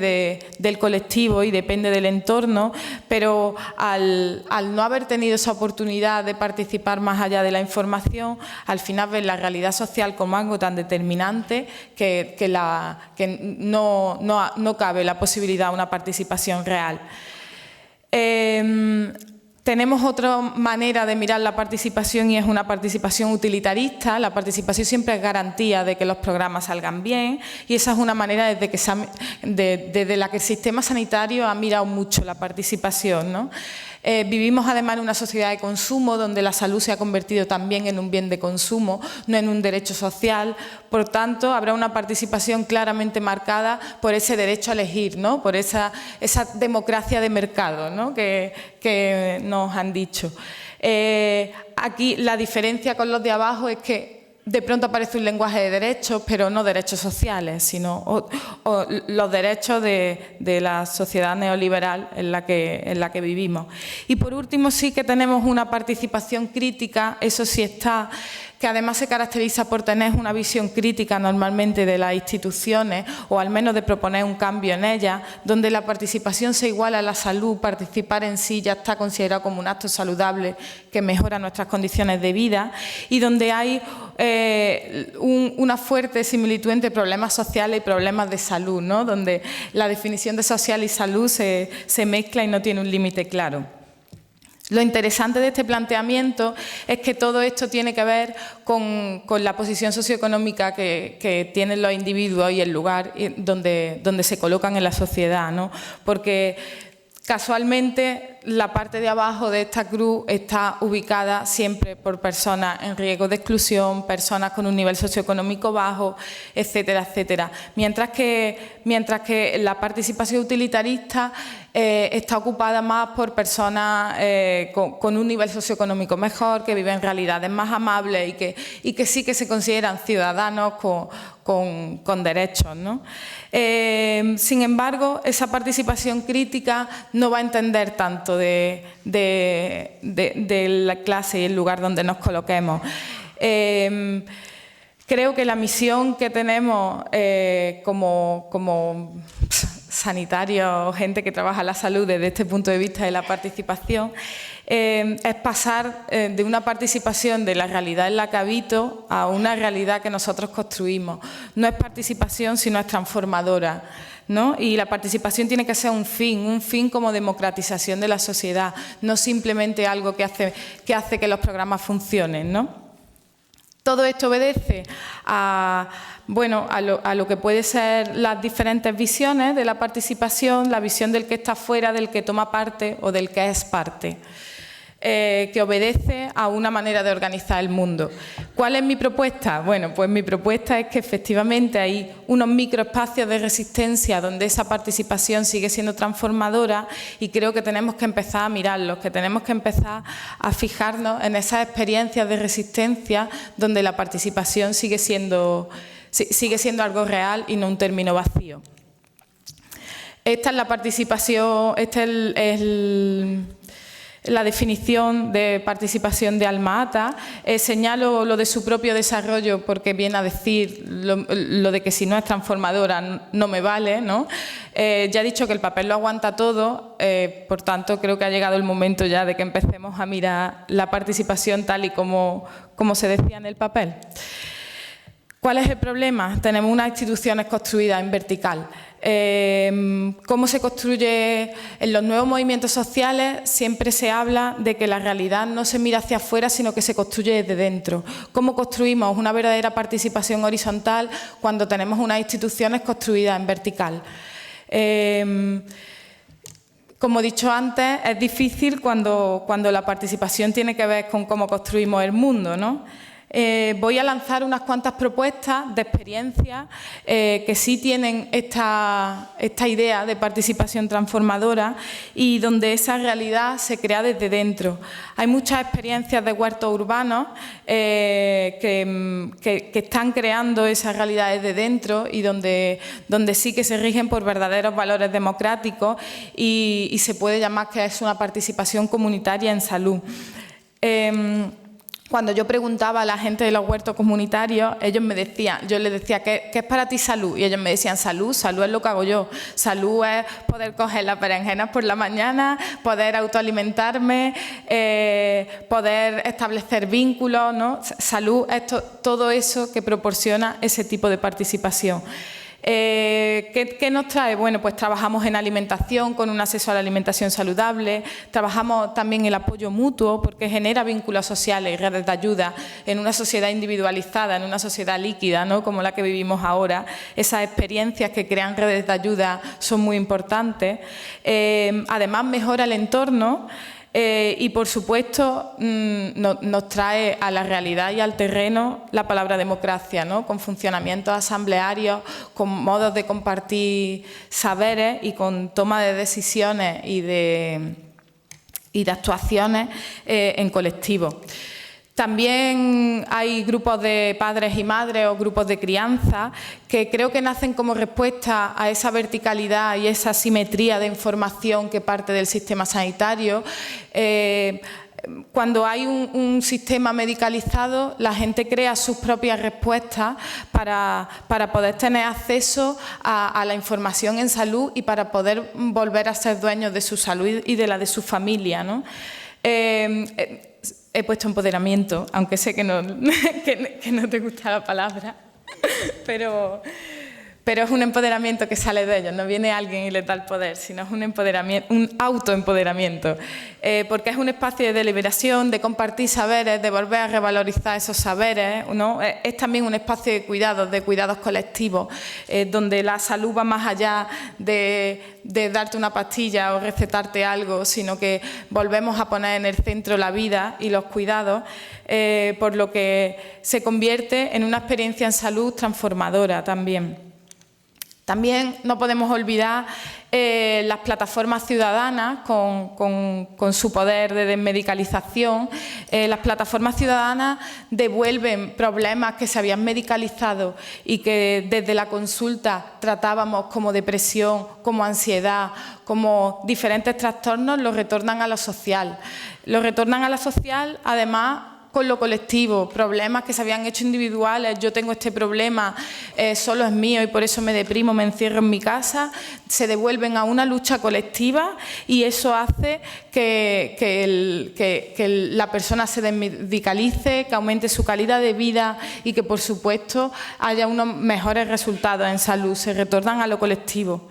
del colectivo y depende del entorno, pero al no haber tenido esa oportunidad de participar más allá de la información, al final ven la realidad social como algo tan determinante que no cabe la posibilidad de una participación real. Tenemos otra manera de mirar la participación y es una participación utilitarista. La participación siempre es garantía de que los programas salgan bien y esa es una manera desde la que el sistema sanitario ha mirado mucho la participación, ¿no? Vivimos además en una sociedad de consumo donde la salud se ha convertido también en un bien de consumo, no en un derecho social. Por tanto, habrá una participación claramente marcada por ese derecho a elegir, ¿no? Por esa democracia de mercado, ¿no? que nos han dicho. Aquí la diferencia con los de abajo es que de pronto aparece un lenguaje de derechos, pero no derechos sociales, sino los derechos de la sociedad neoliberal en la que vivimos. Y por último sí que tenemos una participación crítica, eso sí está, que además se caracteriza por tener una visión crítica normalmente de las instituciones, o al menos de proponer un cambio en ellas, donde la participación se iguala a la salud, participar en sí ya está considerado como un acto saludable que mejora nuestras condiciones de vida, y donde hay una fuerte similitud entre problemas sociales y problemas de salud, ¿no? Donde la definición de social y salud se mezcla y no tiene un límite claro. Lo interesante de este planteamiento es que todo esto tiene que ver con la posición socioeconómica que tienen los individuos y el lugar donde se colocan en la sociedad, ¿no? Porque casualmente la parte de abajo de esta cruz está ubicada siempre por personas en riesgo de exclusión, personas con un nivel socioeconómico bajo, etcétera, etcétera. Mientras que la participación utilitarista está ocupada más por personas con un nivel socioeconómico mejor, que viven realidades más amables y que sí que se consideran ciudadanos con derechos, ¿no? Sin embargo, esa participación crítica no va a entender tanto de la clase y el lugar donde nos coloquemos. Creo que la misión que tenemos como sanitarios o gente que trabaja la salud desde este punto de vista de la participación es pasar de una participación de la realidad en la que habito a una realidad que nosotros construimos. No es participación, sino es transformadora, ¿no? Y la participación tiene que ser un fin como democratización de la sociedad, no simplemente algo que hace que los programas funcionen, ¿no? Todo esto obedece a lo que puede ser las diferentes visiones de la participación, la visión del que está fuera, del que toma parte o del que es parte, que obedece a una manera de organizar el mundo. ¿Cuál es mi propuesta? Bueno, pues mi propuesta es que efectivamente hay unos microespacios de resistencia donde esa participación sigue siendo transformadora, y creo que tenemos que empezar a mirarlos, que tenemos que empezar a fijarnos en esas experiencias de resistencia donde la participación sigue siendo algo real y no un término vacío. Esta es la participación, la definición de participación de Alma-Ata. Señalo lo de su propio desarrollo porque viene a decir lo de que si no es transformadora no me vale, ¿no? Ya he dicho que el papel lo aguanta todo, por tanto creo que ha llegado el momento ya de que empecemos a mirar la participación tal y como se decía en el papel. ¿Cuál es el problema? Tenemos unas instituciones construidas en vertical. ¿Cómo se construye? En los nuevos movimientos sociales siempre se habla de que la realidad no se mira hacia afuera, sino que se construye desde dentro. ¿Cómo construimos una verdadera participación horizontal cuando tenemos unas instituciones construidas en vertical? Como he dicho antes, es difícil cuando la participación tiene que ver con cómo construimos el mundo, ¿no? Voy a lanzar unas cuantas propuestas de experiencias que sí tienen esta idea de participación transformadora y donde esa realidad se crea desde dentro. Hay muchas experiencias de huertos urbanos que están creando esas realidades de dentro y donde sí que se rigen por verdaderos valores democráticos y se puede llamar que es una participación comunitaria en salud. Cuando yo preguntaba a la gente de los huertos comunitarios, ellos me decían, yo les decía, ¿qué es para ti salud? Y ellos me decían, salud es lo que hago yo. Salud es poder coger las berenjenas por la mañana, poder autoalimentarme, poder establecer vínculos, ¿no? Salud es todo eso que proporciona ese tipo de participación. ¿Qué nos trae? Bueno, pues trabajamos en alimentación con un acceso a la alimentación saludable, trabajamos también el apoyo mutuo porque genera vínculos sociales y redes de ayuda en una sociedad individualizada, en una sociedad líquida, ¿no? Como la que vivimos ahora. Esas experiencias que crean redes de ayuda son muy importantes. Además mejora el entorno. Y, por supuesto, nos trae a la realidad y al terreno la palabra democracia, ¿no? Con funcionamientos asamblearios, con modos de compartir saberes y con toma de decisiones y de actuaciones en colectivo. También hay grupos de padres y madres o grupos de crianza que creo que nacen como respuesta a esa verticalidad y esa simetría de información que parte del sistema sanitario. cuando hay un sistema medicalizado, la gente crea sus propias respuestas para poder tener acceso a la información en salud y para poder volver a ser dueños de su salud y de la de su familia, ¿no? He puesto empoderamiento, aunque sé que no, que no te gusta la palabra, pero es un empoderamiento que sale de ellos, no viene alguien y les da el poder, sino es un empoderamiento, un autoempoderamiento, porque es un espacio de deliberación, de compartir saberes, de volver a revalorizar esos saberes, ¿no? Es también un espacio de cuidados colectivos, donde la salud va más allá de darte una pastilla o recetarte algo, sino que volvemos a poner en el centro la vida y los cuidados, por lo que se convierte en una experiencia en salud transformadora también. También no podemos olvidar las plataformas ciudadanas con su poder de desmedicalización. Las plataformas ciudadanas devuelven problemas que se habían medicalizado y que desde la consulta tratábamos como depresión, como ansiedad, como diferentes trastornos, los retornan a lo social. Los retornan a lo social, además, con lo colectivo, problemas que se habían hecho individuales, yo tengo este problema, solo es mío y por eso me deprimo, me encierro en mi casa, se devuelven a una lucha colectiva y eso hace que la persona se desmedicalice, que aumente su calidad de vida y que, por supuesto, haya unos mejores resultados en salud, se retornan a lo colectivo.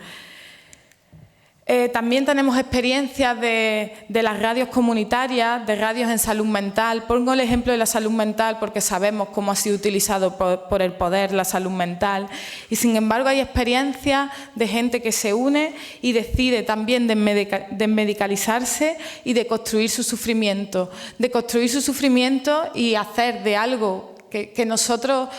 También tenemos experiencias de las radios comunitarias, de radios en salud mental. Pongo el ejemplo de la salud mental porque sabemos cómo ha sido utilizado por el poder la salud mental. Y sin embargo hay experiencias de gente que se une y decide también desmedicalizarse y de construir su sufrimiento. De construir su sufrimiento y hacer de algo que nosotros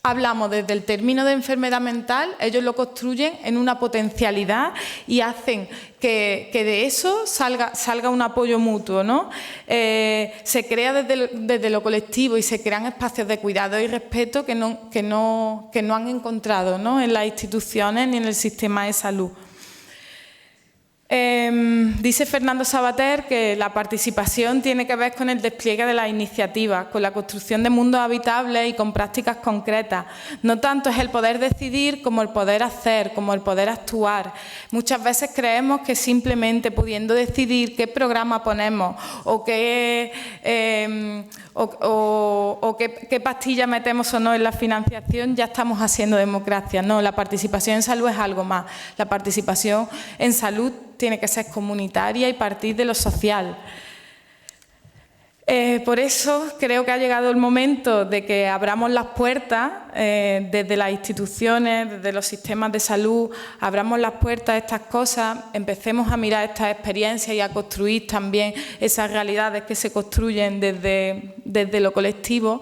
hablamos desde el término de enfermedad mental, ellos lo construyen en una potencialidad y hacen que de eso salga un apoyo mutuo, ¿no? Se crea desde lo colectivo y se crean espacios de cuidado y respeto que no han encontrado, ¿no?, en las instituciones ni en el sistema de salud. Dice Fernando Savater que la participación tiene que ver con el despliegue de las iniciativas, con la construcción de mundos habitables y con prácticas concretas. No tanto es el poder decidir como el poder hacer, como el poder actuar. Muchas veces creemos que simplemente pudiendo decidir qué programa ponemos o qué pastilla metemos o no en la financiación, ya estamos haciendo democracia. No, la participación en salud es algo más. La participación en salud tiene que ser comunitaria y partir de lo social. Por eso creo que ha llegado el momento de que abramos las puertas desde las instituciones, desde los sistemas de salud, abramos las puertas a estas cosas, empecemos a mirar estas experiencias y a construir también esas realidades que se construyen desde lo colectivo.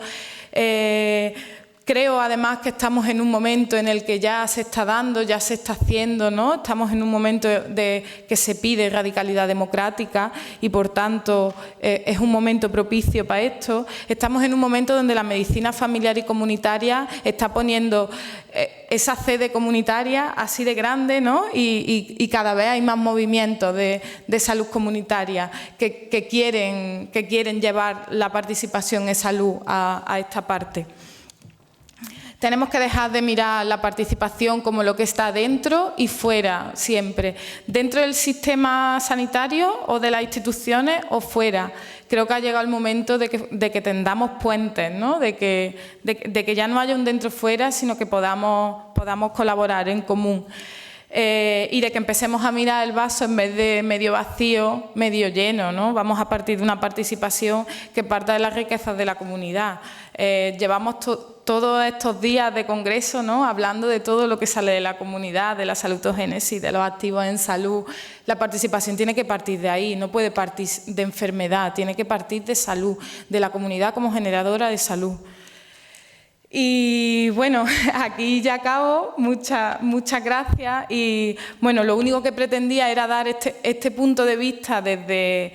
Creo, además, que estamos en un momento en el que ya se está dando, ya se está haciendo, ¿no? Estamos en un momento de que se pide radicalidad democrática y, por tanto, es un momento propicio para esto. Estamos en un momento donde la medicina familiar y comunitaria está poniendo esa sede comunitaria así de grande, ¿no? Y cada vez hay más movimientos de salud comunitaria que quieren llevar la participación en salud a esta parte. Tenemos que dejar de mirar la participación como lo que está dentro y fuera siempre. Dentro del sistema sanitario o de las instituciones o fuera. Creo que ha llegado el momento de que tendamos puentes, ¿no? De que ya no haya un dentro-fuera, sino que podamos colaborar en común. Y de que empecemos a mirar el vaso en vez de medio vacío, medio lleno, ¿no? Vamos a partir de una participación que parta de las riquezas de la comunidad. Llevamos todos estos días de congreso, ¿no?, hablando de todo lo que sale de la comunidad, de la salutogénesis, de los activos en salud. La participación tiene que partir de ahí, no puede partir de enfermedad, tiene que partir de salud, de la comunidad como generadora de salud. Y bueno, aquí ya acabo, muchas gracias y bueno, lo único que pretendía era dar este punto de vista desde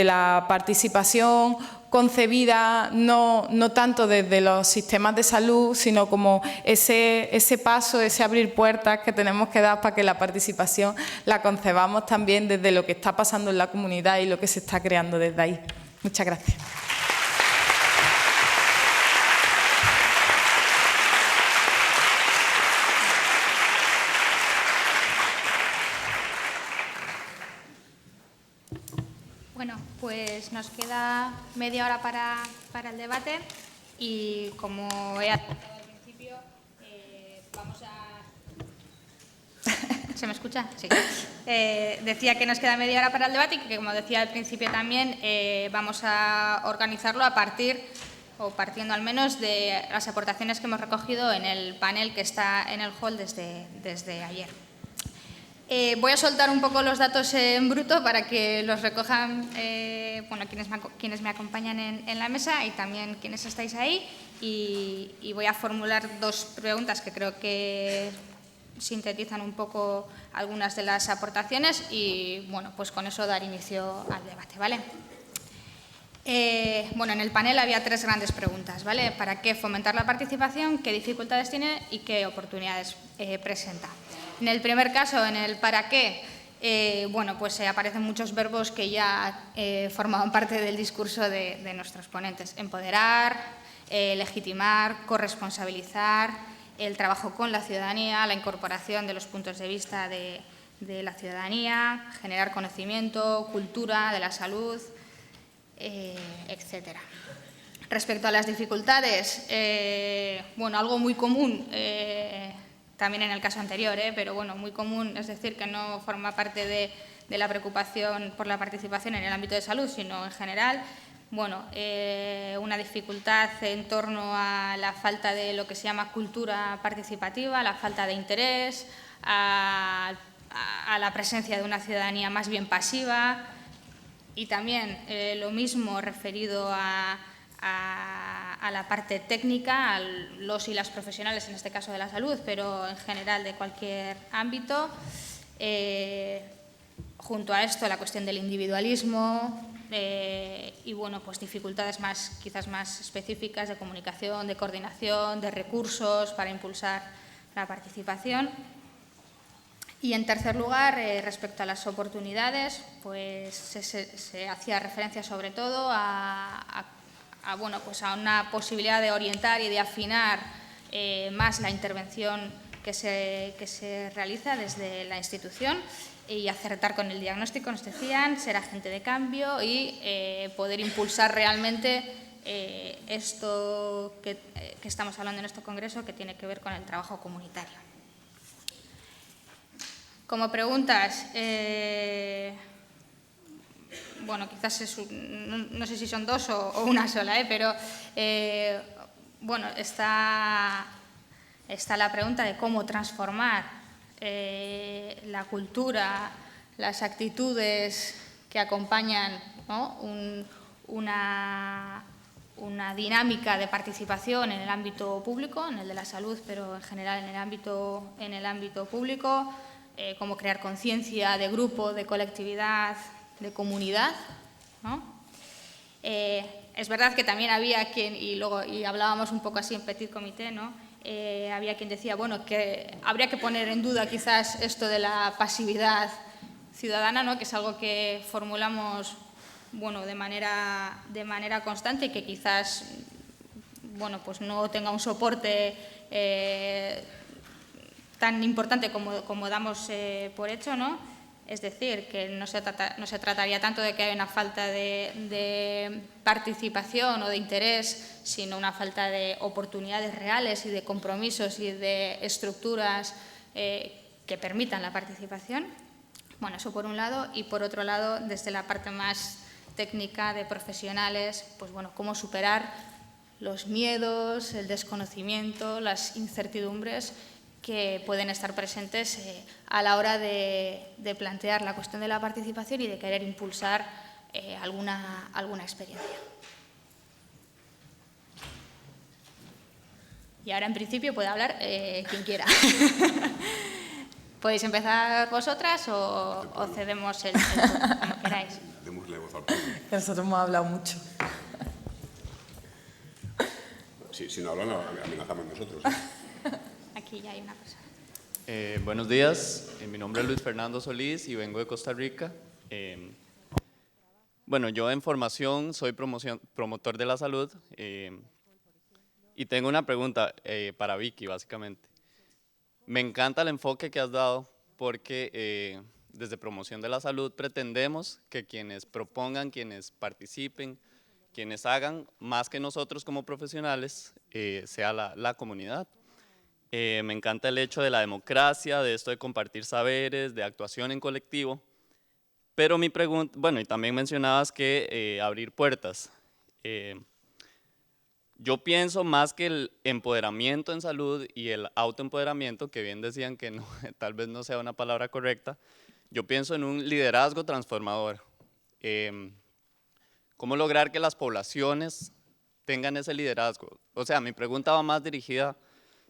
la participación concebida no tanto desde los sistemas de salud, sino como ese paso, ese abrir puertas que tenemos que dar para que la participación la concebamos también desde lo que está pasando en la comunidad y lo que se está creando desde ahí. Muchas gracias.
Bueno, pues nos queda media hora para el debate y como he adelantado al principio, vamos a... ¿Se me escucha? Sí. Decía que nos queda media hora para el debate y que, como decía al principio también, vamos a organizarlo a partir, o partiendo al menos, de las aportaciones que hemos recogido en el panel que está en el hall desde ayer. Voy a soltar un poco los datos en bruto para que los recojan bueno, quienes me acompañan en la mesa y también quienes estáis ahí. Y voy a formular dos preguntas que creo que sintetizan un poco algunas de las aportaciones y, bueno, pues con eso dar inicio al debate, ¿vale? Bueno, en el panel había tres grandes preguntas, ¿vale? ¿Para qué fomentar la participación? ¿Qué dificultades tiene? ¿Y qué oportunidades presenta? En el primer caso, en el para qué, bueno, pues aparecen muchos verbos que ya formaban parte del discurso de nuestros ponentes. Empoderar, legitimar, corresponsabilizar, el trabajo con la ciudadanía, la incorporación de los puntos de vista de la ciudadanía, generar conocimiento, cultura de la salud, etcétera. Respecto a las dificultades, bueno, algo muy común, también en el caso anterior, pero bueno, muy común, es decir, que no forma parte de la preocupación por la participación en el ámbito de salud, sino en general. Bueno, una dificultad en torno a la falta de lo que se llama cultura participativa, la falta de interés, a la presencia de una ciudadanía más bien pasiva y también lo mismo referido a la parte técnica, a los y las profesionales, en este caso de la salud, pero en general de cualquier ámbito. Junto a esto, la cuestión del individualismo y, bueno, pues dificultades quizás más específicas de comunicación, de coordinación, de recursos para impulsar la participación. Y, en tercer lugar, respecto a las oportunidades, pues se hacía referencia sobre todo bueno, pues a una posibilidad de orientar y de afinar más la intervención que se realiza desde la institución y acertar con el diagnóstico, nos decían, ser agente de cambio y poder impulsar realmente esto que estamos hablando en este congreso, que tiene que ver con el trabajo comunitario. Como preguntas, bueno, quizás no sé si son dos o una sola, pero bueno, está la pregunta de cómo transformar la cultura, las actitudes que acompañan, ¿no?, una dinámica de participación en el ámbito público, en el de la salud, pero en general en el ámbito público, cómo crear conciencia de grupo, de colectividad, de comunidad, ¿no? Es verdad que también había quien, y hablábamos un poco así en petit comité, ¿no? Había quien decía, bueno, que habría que poner en duda quizás esto de la pasividad ciudadana, ¿no?, que es algo que formulamos, bueno, de manera constante y que quizás, bueno, pues no tenga un soporte tan importante como damos por hecho, ¿no? Es decir, que no se trataría tanto de que haya una falta de participación o de interés, sino una falta de oportunidades reales y de compromisos y de estructuras que permitan la participación. Bueno, eso por un lado. Y por otro lado, desde la parte más técnica de profesionales, pues bueno, cómo superar los miedos, el desconocimiento, las incertidumbres que pueden estar presentes a la hora de plantear la cuestión de la participación y de querer impulsar alguna experiencia. Y ahora, en principio, puede hablar quien quiera. ¿Podéis empezar vosotras o cedemos el turno, como queráis?
Démosle voz al público.
Nosotros hemos hablado mucho.
Si no hablan, amenazamos nosotros.
Aquí ya hay una persona.
Buenos días, mi nombre es Luis Fernando Solís y vengo de Costa Rica. Bueno, yo en formación soy promotor de la salud y tengo una pregunta para Vicky, básicamente. Me encanta el enfoque que has dado porque desde Promoción de la Salud pretendemos que quienes propongan, quienes participen, quienes hagan más que nosotros como profesionales sea la comunidad. Me encanta el hecho de la democracia, de esto de compartir saberes, de actuación en colectivo. Pero mi pregunta, bueno, y también mencionabas que abrir puertas. Yo pienso más que el empoderamiento en salud y el autoempoderamiento, que bien decían que no, tal vez no sea una palabra correcta, yo pienso en un liderazgo transformador. ¿Cómo lograr que las poblaciones tengan ese liderazgo? O sea, mi pregunta va más dirigida,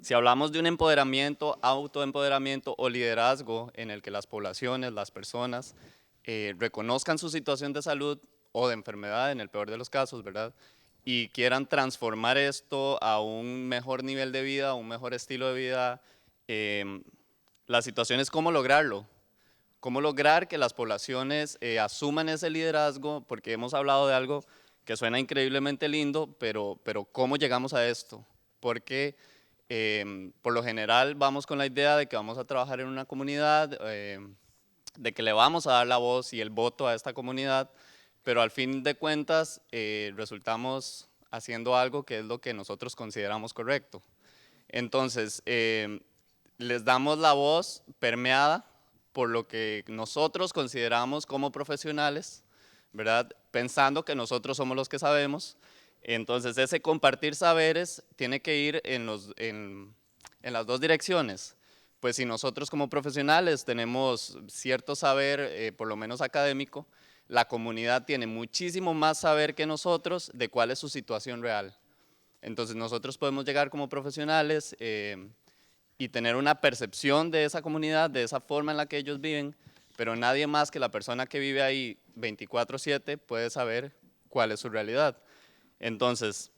si hablamos de un empoderamiento, autoempoderamiento o liderazgo en el que las poblaciones, las personas, reconozcan su situación de salud o de enfermedad, en el peor de los casos, ¿verdad? Y quieran transformar esto a un mejor nivel de vida, a un mejor estilo de vida. La situación es cómo lograrlo. Cómo lograr que las poblaciones asuman ese liderazgo, porque hemos hablado de algo que suena increíblemente lindo, pero ¿cómo llegamos a esto? Porque por lo general vamos con la idea de que vamos a trabajar en una comunidad, de que le vamos a dar la voz y el voto a esta comunidad, pero al fin de cuentas resultamos haciendo algo que es lo que nosotros consideramos correcto. Entonces, les damos la voz permeada por lo que nosotros consideramos como profesionales, ¿verdad? Pensando que nosotros somos los que sabemos. Entonces, ese compartir saberes tiene que ir en las dos direcciones. Pues si nosotros como profesionales tenemos cierto saber, por lo menos académico, la comunidad tiene muchísimo más saber que nosotros de cuál es su situación real. Entonces nosotros podemos llegar como profesionales y tener una percepción de esa comunidad, de esa forma en la que ellos viven, pero nadie más que la persona que vive ahí 24/7 puede saber cuál es su realidad. Entonces,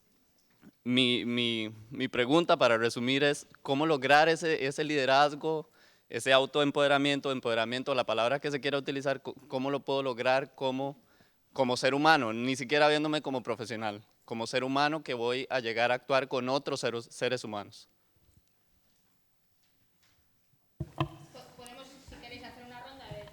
mi pregunta para resumir es cómo lograr ese liderazgo, ese autoempoderamiento, empoderamiento, la palabra que se quiera utilizar, cómo lo puedo lograr como ser humano, ni siquiera viéndome como profesional, como ser humano que voy a llegar a actuar con otros seres humanos.
Podemos, si queréis, hacer una ronda de...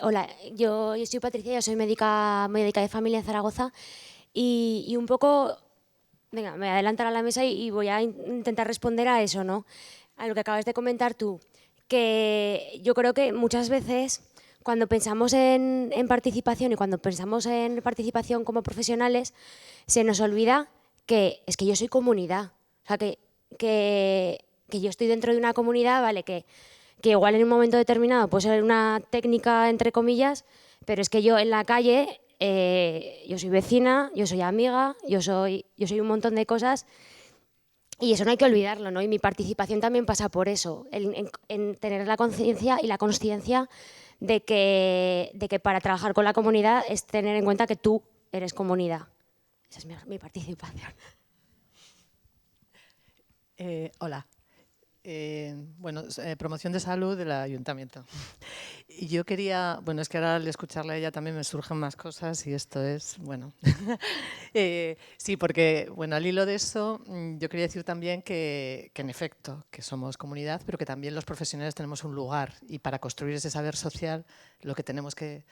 Hola, yo soy Patricia, yo soy médica de familia en Zaragoza y un poco, venga, me voy a adelantar a la mesa y voy a intentar responder a eso, ¿no? A lo que acabas de comentar tú, que yo creo que muchas veces cuando pensamos en participación y cuando pensamos en participación como profesionales, se nos olvida que es que yo soy comunidad, o sea, que yo estoy dentro de una comunidad, vale, que igual en un momento determinado puede ser una técnica entre comillas, pero es que yo en la calle, yo soy vecina, yo soy amiga, yo soy un montón de cosas y eso no hay que olvidarlo, ¿no? Y mi participación también pasa por eso, en tener la conciencia y la consciencia de que para trabajar con la comunidad es tener en cuenta que tú eres comunidad. Esa es mi participación.
Hola. Bueno, promoción de salud del ayuntamiento. Y yo quería, bueno, es que ahora al escucharla a ella también me surgen más cosas y esto es, bueno. Sí, porque, bueno, al hilo de eso, yo quería decir también que en efecto, que somos comunidad, pero que también los profesionales tenemos un lugar y para construir ese saber social lo que tenemos que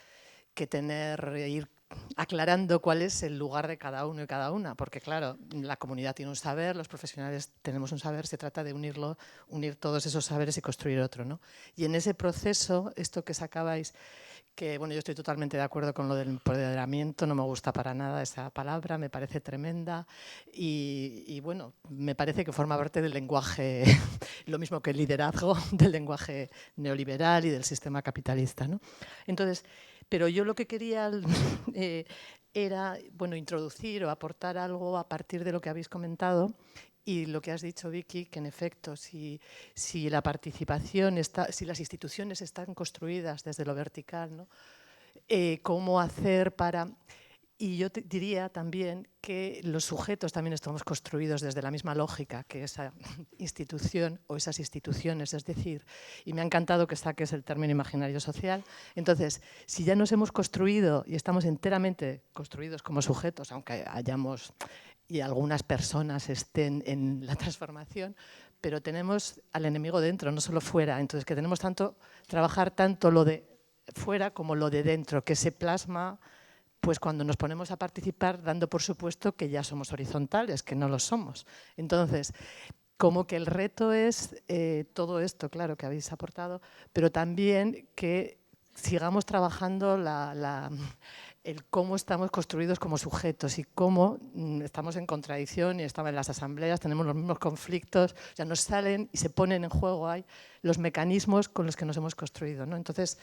tener, ir aclarando cuál es el lugar de cada uno y cada una, porque claro, la comunidad tiene un saber, los profesionales tenemos un saber, se trata de unir todos esos saberes y construir otro, ¿no? Y en ese proceso, esto que sacabais, que bueno, yo estoy totalmente de acuerdo con lo del empoderamiento, no me gusta para nada esa palabra, me parece tremenda y bueno, me parece que forma parte del lenguaje, lo mismo que el liderazgo, del lenguaje neoliberal y del sistema capitalista, ¿no? Entonces, pero yo lo que quería era, bueno, introducir o aportar algo a partir de lo que habéis comentado Y lo que has dicho, Vicky, que en efecto, si la participación está, si las instituciones están construidas desde lo vertical, ¿no? ¿Cómo hacer para...? Y yo te diría también que los sujetos también estamos construidos desde la misma lógica que esa institución o esas instituciones, es decir, y me ha encantado que saques el término imaginario social. Entonces, si ya nos hemos construido y estamos enteramente construidos como sujetos, aunque hayamos y algunas personas estén en la transformación, pero tenemos al enemigo dentro, no solo fuera. Entonces, que tenemos trabajar tanto lo de fuera como lo de dentro, que se plasma pues cuando nos ponemos a participar dando por supuesto que ya somos horizontales, que no lo somos. Entonces, como que el reto es todo esto, claro, que habéis aportado, pero también que sigamos trabajando el cómo estamos construidos como sujetos y cómo estamos en contradicción y estamos en las asambleas, tenemos los mismos conflictos, ya nos salen y se ponen en juego ahí los mecanismos con los que nos hemos construido, ¿no? Entonces,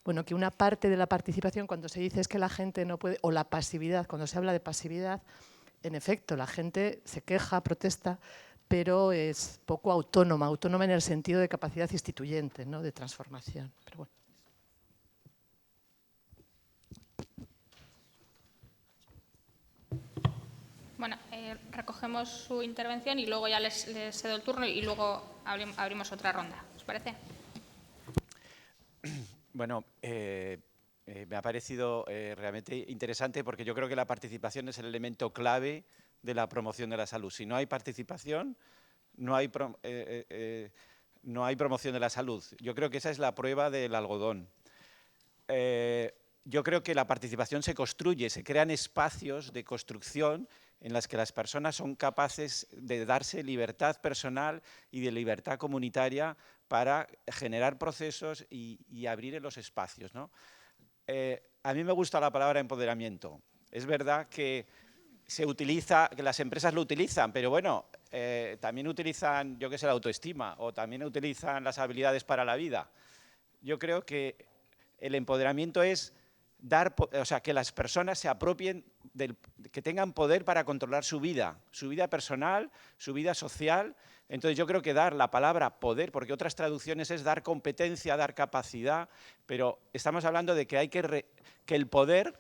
bueno, que una parte de la participación, cuando se dice es que la gente no puede, o la pasividad, cuando se habla de pasividad, en efecto, la gente se queja, protesta, pero es poco autónoma en el sentido de capacidad instituyente, ¿no? De transformación. Pero bueno.
Bueno, recogemos su intervención y luego ya les cedo el turno y luego abrimos otra ronda. ¿Os parece?
Bueno, me ha parecido realmente interesante porque yo creo que la participación es el elemento clave de la promoción de la salud. Si no hay participación, no hay promoción de la salud. Yo creo que esa es la prueba del algodón. Yo creo que la participación se construye, se crean espacios de construcción en las que las personas son capaces de darse libertad personal y de libertad comunitaria para generar procesos y abrir en los espacios, ¿no? A mí me gusta la palabra empoderamiento. Es verdad que se utiliza, que las empresas lo utilizan, pero bueno, también utilizan, yo qué sé, la autoestima o también utilizan las habilidades para la vida. Yo creo que el empoderamiento es o sea, que las personas se apropien, que tengan poder para controlar su vida personal, su vida social. Entonces yo creo que dar la palabra poder, porque otras traducciones es dar competencia, dar capacidad, pero estamos hablando de que hay que el poder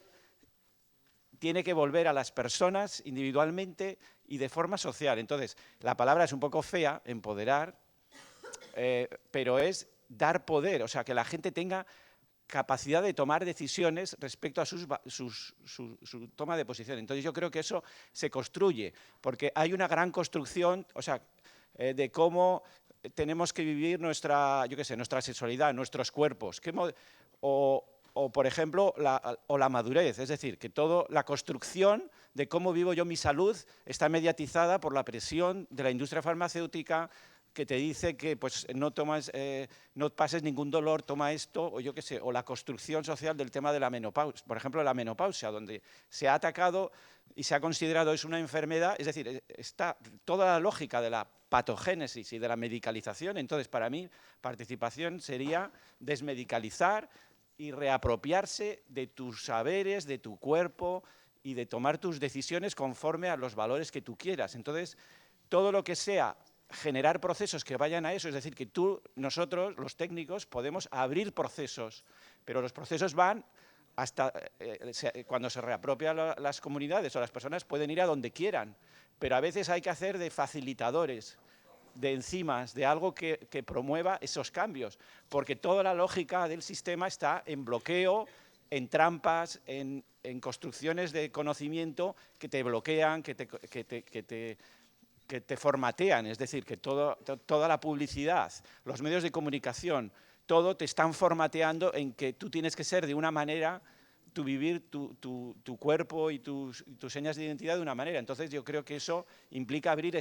tiene que volver a las personas individualmente y de forma social. Entonces, la palabra es un poco fea, empoderar, pero es dar poder, o sea, que la gente tenga capacidad de tomar decisiones respecto a su toma de posición. Entonces yo creo que eso se construye, porque hay una gran construcción, o sea, de cómo tenemos que vivir nuestra sexualidad, nuestros cuerpos, o por ejemplo, la madurez, es decir, que toda la construcción de cómo vivo yo mi salud está mediatizada por la presión de la industria farmacéutica, que te dice que pues, no pases ningún dolor, toma esto, o yo qué sé, o la construcción social del tema de la menopausia, por ejemplo, la menopausia, donde se ha atacado y se ha considerado es una enfermedad, es decir, está toda la lógica de la patogénesis y de la medicalización. Entonces, para mí, participación sería desmedicalizar y reapropiarse de tus saberes, de tu cuerpo y de tomar tus decisiones conforme a los valores que tú quieras. Entonces, todo lo que sea generar procesos que vayan a eso, es decir, que nosotros, los técnicos, podemos abrir procesos, pero los procesos van hasta cuando se reapropian las comunidades o las personas pueden ir a donde quieran, pero a veces hay que hacer de facilitadores, de enzimas, de algo que promueva esos cambios, porque toda la lógica del sistema está en bloqueo, en trampas, en construcciones de conocimiento que te bloquean, que te formatean, es decir, que toda la publicidad, los medios de comunicación, todo te están formateando en que tú tienes que ser de una manera, vivir tu cuerpo y tus señas de identidad de una manera. Entonces yo creo que eso implica abrir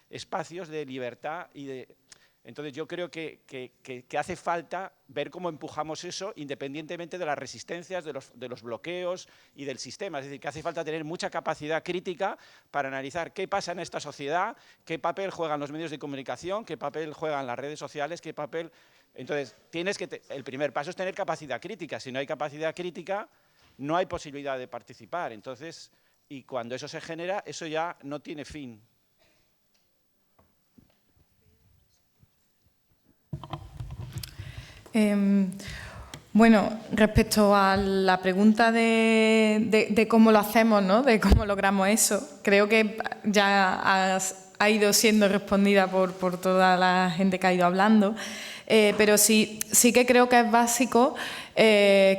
espacios de libertad y de... Entonces yo creo que hace falta ver cómo empujamos eso independientemente de las resistencias, de los bloqueos y del sistema. Es decir, que hace falta tener mucha capacidad crítica para analizar qué pasa en esta sociedad, qué papel juegan los medios de comunicación, qué papel juegan las redes sociales, qué papel... Entonces, el primer paso es tener capacidad crítica. Si no hay capacidad crítica, no hay posibilidad de participar. Entonces, y cuando eso se genera, eso ya no tiene fin.
Bueno, respecto a la pregunta de cómo lo hacemos, ¿no? De cómo logramos eso, creo que ya ha ido siendo respondida por toda la gente que ha ido hablando, pero sí que creo que es básico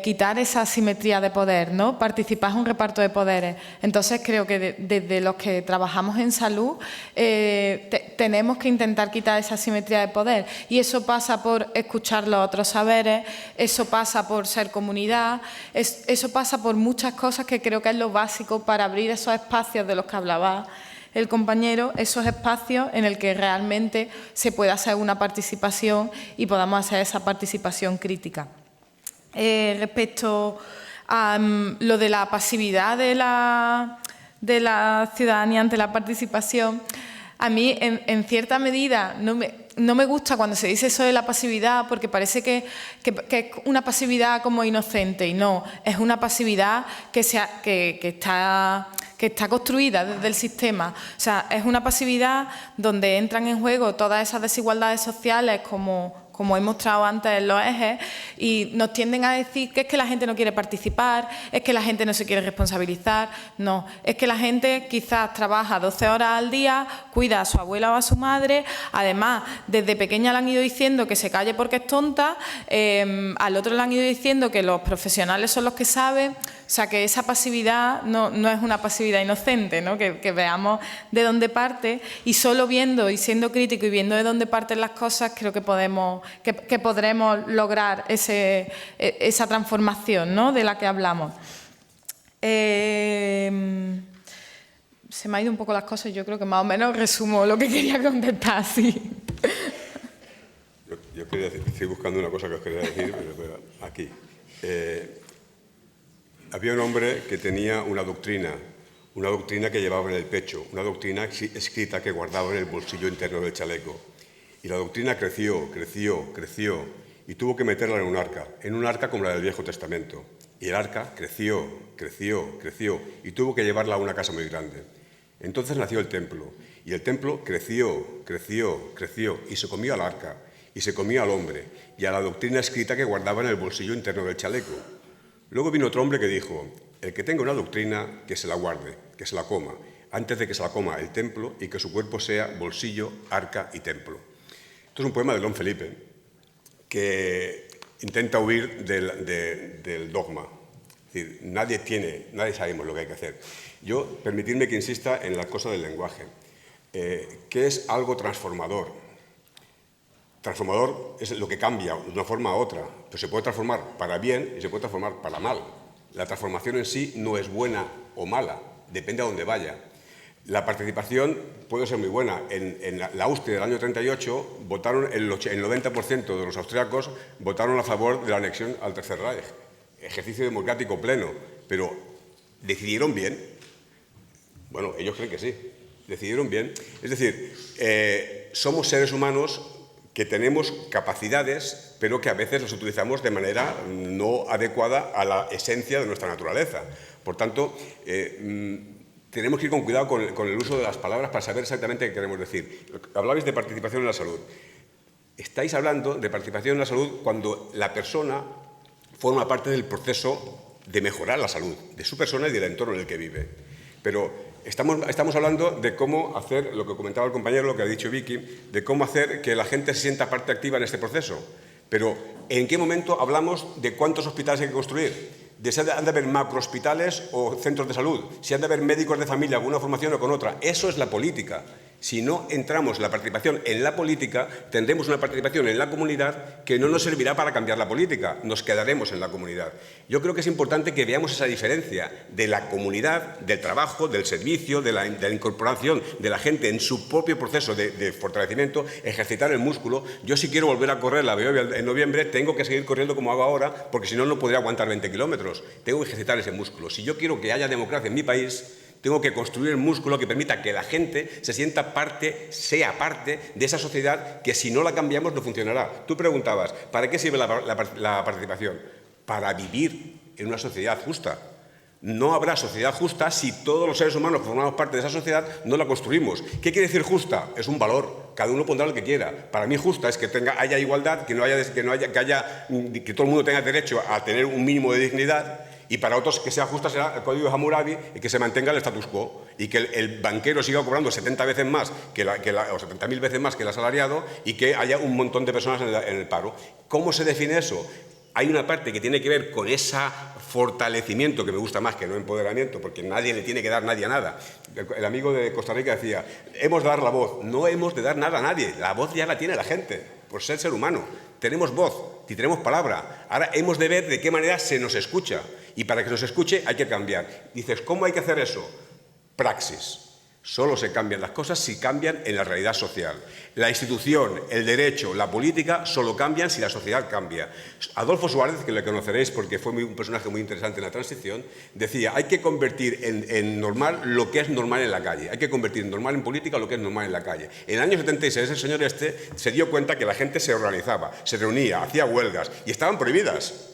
quitar esa asimetría de poder, ¿no? Participar en un reparto de poderes. Entonces creo que desde los que trabajamos en salud tenemos que intentar quitar esa asimetría de poder, y eso pasa por escuchar los otros saberes, eso pasa por ser comunidad, eso pasa por muchas cosas que creo que es lo básico para abrir esos espacios de los que hablaba el compañero, esos espacios en el que realmente se pueda hacer una participación y podamos hacer esa participación crítica. Respecto a lo de la pasividad de la ciudadanía ante la participación, a mí en cierta medida no me gusta cuando se dice eso de la pasividad, porque parece que es una pasividad como inocente, y no, es una pasividad que está construida desde el sistema. O sea, es una pasividad donde entran en juego todas esas desigualdades sociales como he mostrado antes en los ejes, y nos tienden a decir que es que la gente no quiere participar, es que la gente no se quiere responsabilizar. No, es que la gente quizás trabaja 12 horas al día, cuida a su abuela o a su madre, además desde pequeña le han ido diciendo que se calle porque es tonta, al otro le han ido diciendo que los profesionales son los que saben. O sea, que esa pasividad no es una pasividad inocente, ¿no? Que veamos de dónde parte, y solo viendo y siendo crítico y viendo de dónde parten las cosas, creo que podremos podremos lograr esa transformación, ¿no? De la que hablamos. Se me han ido un poco las cosas, yo creo que más o menos resumo lo que quería contestar, sí.
Yo quería decir, estoy buscando una cosa que os quería decir, pero aquí. Había un hombre que tenía una doctrina que llevaba en el pecho, una doctrina escrita que guardaba en el bolsillo interno del chaleco. Y la doctrina creció, y tuvo que meterla en un arca como la del Viejo Testamento. Y el arca creció, y tuvo que llevarla a una casa muy grande. Entonces nació el templo, y el templo creció, y se comió al arca, y se comió al hombre, y a la doctrina escrita que guardaba en el bolsillo interno del chaleco. Luego vino otro hombre que dijo: el que tenga una doctrina, que se la guarde, que se la coma, antes de que se la coma el templo y que su cuerpo sea bolsillo, arca y templo. Esto es un poema de Don Felipe que intenta huir del dogma. Es decir, nadie sabemos lo que hay que hacer. Permitidme que insista en la cosa del lenguaje, que es algo transformador. Transformador es lo que cambia de una forma a otra, pero se puede transformar para bien y se puede transformar para mal. La transformación en sí no es buena o mala, depende a dónde vaya. La participación puede ser muy buena. En la Austria del año 38 votaron el 90% de los austríacos votaron a favor de la anexión al Tercer Reich. Ejercicio democrático pleno, pero ¿decidieron bien? Bueno, ellos creen que sí. ¿Decidieron bien? Es decir, somos seres humanos que tenemos capacidades, pero que a veces las utilizamos de manera no adecuada a la esencia de nuestra naturaleza. Por tanto, tenemos que ir con cuidado con el uso de las palabras para saber exactamente qué queremos decir. Hablabais de participación en la salud. Estáis hablando de participación en la salud cuando la persona forma parte del proceso de mejorar la salud de su persona y del entorno en el que vive. Pero estamos hablando de cómo hacer, lo que comentaba el compañero, lo que ha dicho Vicky, de cómo hacer que la gente se sienta parte activa en este proceso. Pero, ¿en qué momento hablamos de cuántos hospitales hay que construir? De si han de haber macrohospitales o centros de salud, si han de haber médicos de familia con una formación o con otra. Eso es la política. Si no entramos la participación en la política, tendremos una participación en la comunidad que no nos servirá para cambiar la política, nos quedaremos en la comunidad. Yo creo que es importante que veamos esa diferencia de la comunidad, del trabajo, del servicio, de la incorporación de la gente en su propio proceso de fortalecimiento, ejercitar el músculo. Yo, si quiero volver a correr la Beovia en noviembre, tengo que seguir corriendo como hago ahora, porque si no, no podría aguantar 20 kilómetros. Tengo que ejercitar ese músculo. Si yo quiero que haya democracia en mi país, tengo que construir el músculo que permita que la gente se sienta parte, sea parte de esa sociedad que, si no la cambiamos, no funcionará. Tú preguntabas, ¿para qué sirve la participación? Para vivir en una sociedad justa. No habrá sociedad justa si todos los seres humanos que formamos parte de esa sociedad no la construimos. ¿Qué quiere decir justa? Es un valor. Cada uno pondrá lo que quiera. Para mí justa es que haya igualdad, que todo el mundo tenga derecho a tener un mínimo de dignidad. Y para otros que sea justa será el Código de Hammurabi y que se mantenga el status quo y que el banquero siga cobrando 70 veces más o 70.000 veces más que el asalariado y que haya un montón de personas en el paro. ¿Cómo se define eso? Hay una parte que tiene que ver con ese fortalecimiento, que me gusta más que no empoderamiento, porque nadie le tiene que dar nadie a nada. El amigo de Costa Rica decía, hemos de dar la voz. No hemos de dar nada a nadie, la voz ya la tiene la gente, por ser humano. Tenemos voz y tenemos palabra. Ahora hemos de ver de qué manera se nos escucha. Y para que nos escuche hay que cambiar. Dices, ¿cómo hay que hacer eso? Praxis. Solo se cambian las cosas si cambian en la realidad social. La institución, el derecho, la política solo cambian si la sociedad cambia. Adolfo Suárez, que le conoceréis porque fue un personaje muy interesante en la transición, decía, hay que convertir en normal lo que es normal en la calle. Hay que convertir en normal en política lo que es normal en la calle. En el año 76 el señor se dio cuenta que la gente se organizaba, se reunía, hacía huelgas y estaban prohibidas.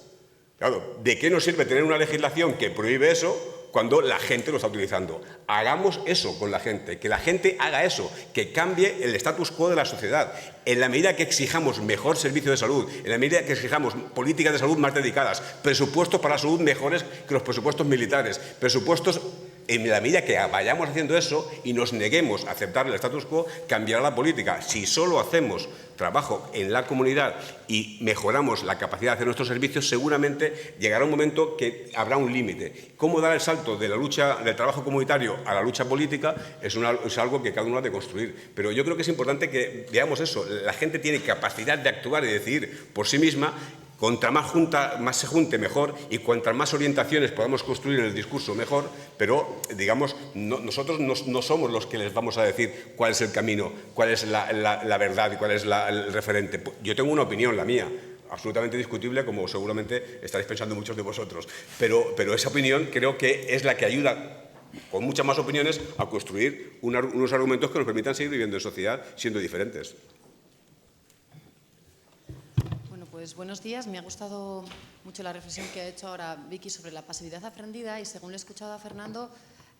Claro, ¿de qué nos sirve tener una legislación que prohíbe eso cuando la gente lo está utilizando? Hagamos eso con la gente, que la gente haga eso, que cambie el status quo de la sociedad. En la medida que exijamos mejor servicio de salud, en la medida que exijamos políticas de salud más dedicadas, presupuestos para la salud mejores que los presupuestos militares, presupuestos... En la medida que vayamos haciendo eso y nos neguemos a aceptar el status quo, cambiará la política. Si solo hacemos trabajo en la comunidad y mejoramos la capacidad de hacer nuestros servicios, seguramente llegará un momento que habrá un límite. ¿Cómo dar el salto de la lucha del trabajo comunitario a la lucha política? Es algo que cada uno ha de construir. Pero yo creo que es importante que veamos eso. La gente tiene capacidad de actuar y decidir por sí misma. Contra más se junte, mejor, y cuantas más orientaciones podamos construir en el discurso, mejor, pero, digamos, nosotros no somos los que les vamos a decir cuál es el camino, cuál es la verdad y cuál es el referente. Yo tengo una opinión, la mía, absolutamente discutible, como seguramente estaréis pensando muchos de vosotros, pero esa opinión creo que es la que ayuda, con muchas más opiniones, a construir unos argumentos que nos permitan seguir viviendo en sociedad siendo diferentes.
Pues buenos días. Me ha gustado mucho la reflexión que ha hecho ahora Vicky sobre la pasividad aprendida y según le he escuchado a Fernando,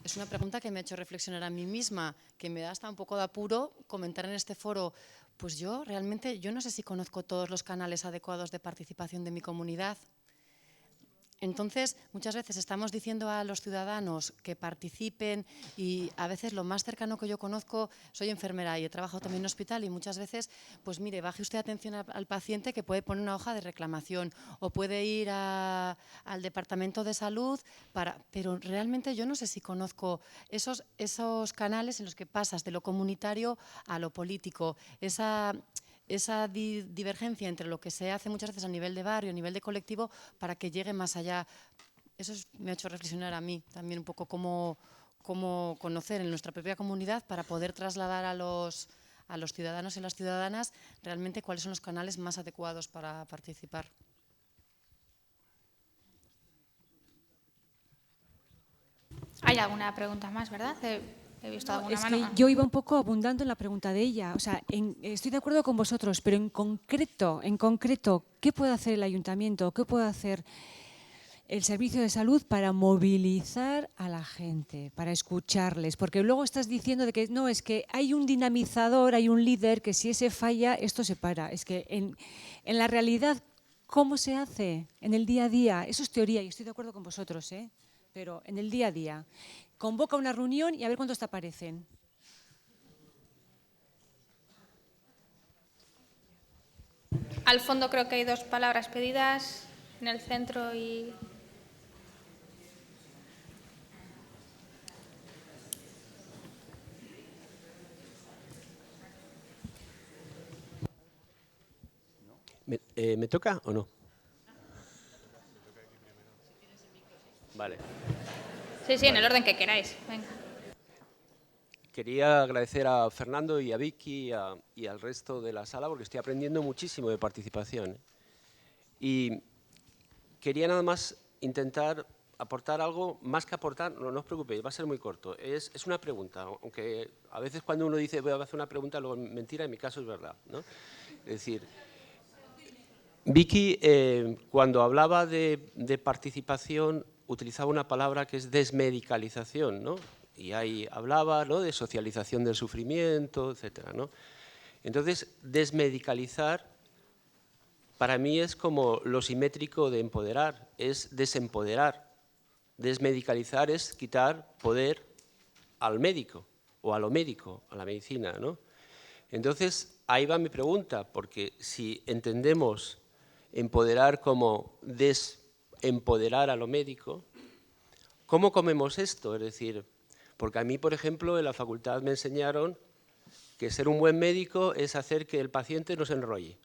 es una pregunta que me ha hecho reflexionar a mí misma, que me da hasta un poco de apuro comentar en este foro. Pues yo realmente, yo no sé si conozco todos los canales adecuados de participación de mi comunidad. Entonces, muchas veces estamos diciendo a los ciudadanos que participen y a veces lo más cercano que yo conozco, soy enfermera y he trabajado también en hospital y muchas veces, pues mire, baje usted atención al paciente que puede poner una hoja de reclamación o puede ir al departamento de salud, pero realmente yo no sé si conozco esos canales en los que pasas de lo comunitario a lo político, esa divergencia entre lo que se hace muchas veces a nivel de barrio, a nivel de colectivo, para que llegue más allá. Eso me ha hecho reflexionar a mí también un poco cómo conocer en nuestra propia comunidad para poder trasladar a los ciudadanos y las ciudadanas realmente cuáles son los canales más adecuados para participar.
¿Hay alguna pregunta más, verdad? He visto alguna mano.
Que yo iba un poco abundando en la pregunta de ella. O sea, estoy de acuerdo con vosotros, pero en concreto, ¿qué puede hacer el ayuntamiento? ¿Qué puede hacer el servicio de salud para movilizar a la gente, para escucharles? Porque luego estás diciendo de que no, es que hay un dinamizador, hay un líder, que si ese falla, esto se para. Es que en la realidad, ¿cómo se hace en el día a día? Eso es teoría y estoy de acuerdo con vosotros, pero en el día a día. Convoca una reunión y a ver cuántos te aparecen.
Al fondo creo que hay dos palabras pedidas, en el centro y...
¿Me toca o no? Vale.
Sí, en el orden que queráis. Venga.
Quería agradecer a Fernando y a Vicky y al resto de la sala porque estoy aprendiendo muchísimo de participación. Y quería nada más intentar aportar algo, más que aportar, no os preocupéis, va a ser muy corto. Es una pregunta, aunque a veces cuando uno dice voy a hacer una pregunta, luego es mentira, en mi caso es verdad, ¿no? Es decir, Vicky, cuando hablaba de participación, utilizaba una palabra que es desmedicalización, ¿no? Y ahí hablaba, ¿no?, de socialización del sufrimiento, etcétera, ¿no? Entonces, desmedicalizar para mí es como lo simétrico de empoderar, es desempoderar. Desmedicalizar es quitar poder al médico o a lo médico, a la medicina, ¿no? Entonces, ahí va mi pregunta, porque si entendemos empoderar como desempoderar a lo médico, ¿cómo comemos esto? Es decir, porque a mí, por ejemplo, en la facultad me enseñaron que ser un buen médico es hacer que el paciente no se enrolle.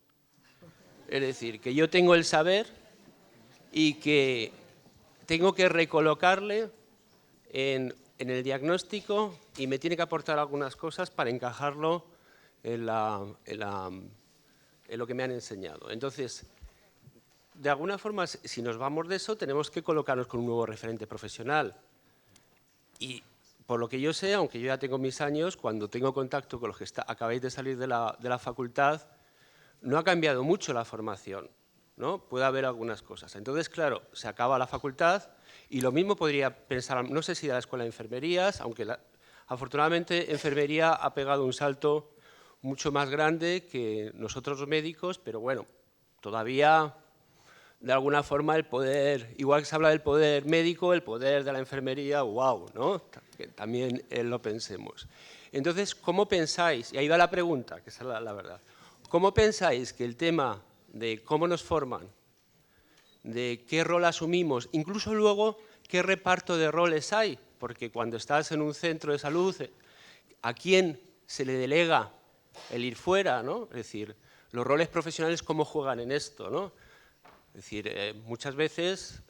Es decir, que yo tengo el saber y que tengo que recolocarle en el diagnóstico y me tiene que aportar algunas cosas para encajarlo en lo que me han enseñado. Entonces, de alguna forma, si nos vamos de eso, tenemos que colocarnos con un nuevo referente profesional. Y por lo que yo sé, aunque yo ya tengo mis años, cuando tengo contacto con los que acabáis de salir de la facultad, no ha cambiado mucho la formación, ¿no? Puede haber algunas cosas. Entonces, claro, se acaba la facultad y lo mismo podría pensar, no sé si de la Escuela de Enfermerías, aunque afortunadamente enfermería ha pegado un salto mucho más grande que nosotros los médicos, pero bueno, todavía de alguna forma el poder, igual que se habla del poder médico, el poder de la enfermería, wow, ¿no? Que también lo pensemos. Entonces, ¿cómo pensáis? Y ahí va la pregunta, que es la verdad. ¿Cómo pensáis que el tema de cómo nos forman, de qué rol asumimos, incluso luego qué reparto de roles hay? Porque cuando estás en un centro de salud, ¿a quién se le delega el ir fuera, ¿no? Es decir, los roles profesionales, ¿cómo juegan en esto, ¿no? Es decir, muchas veces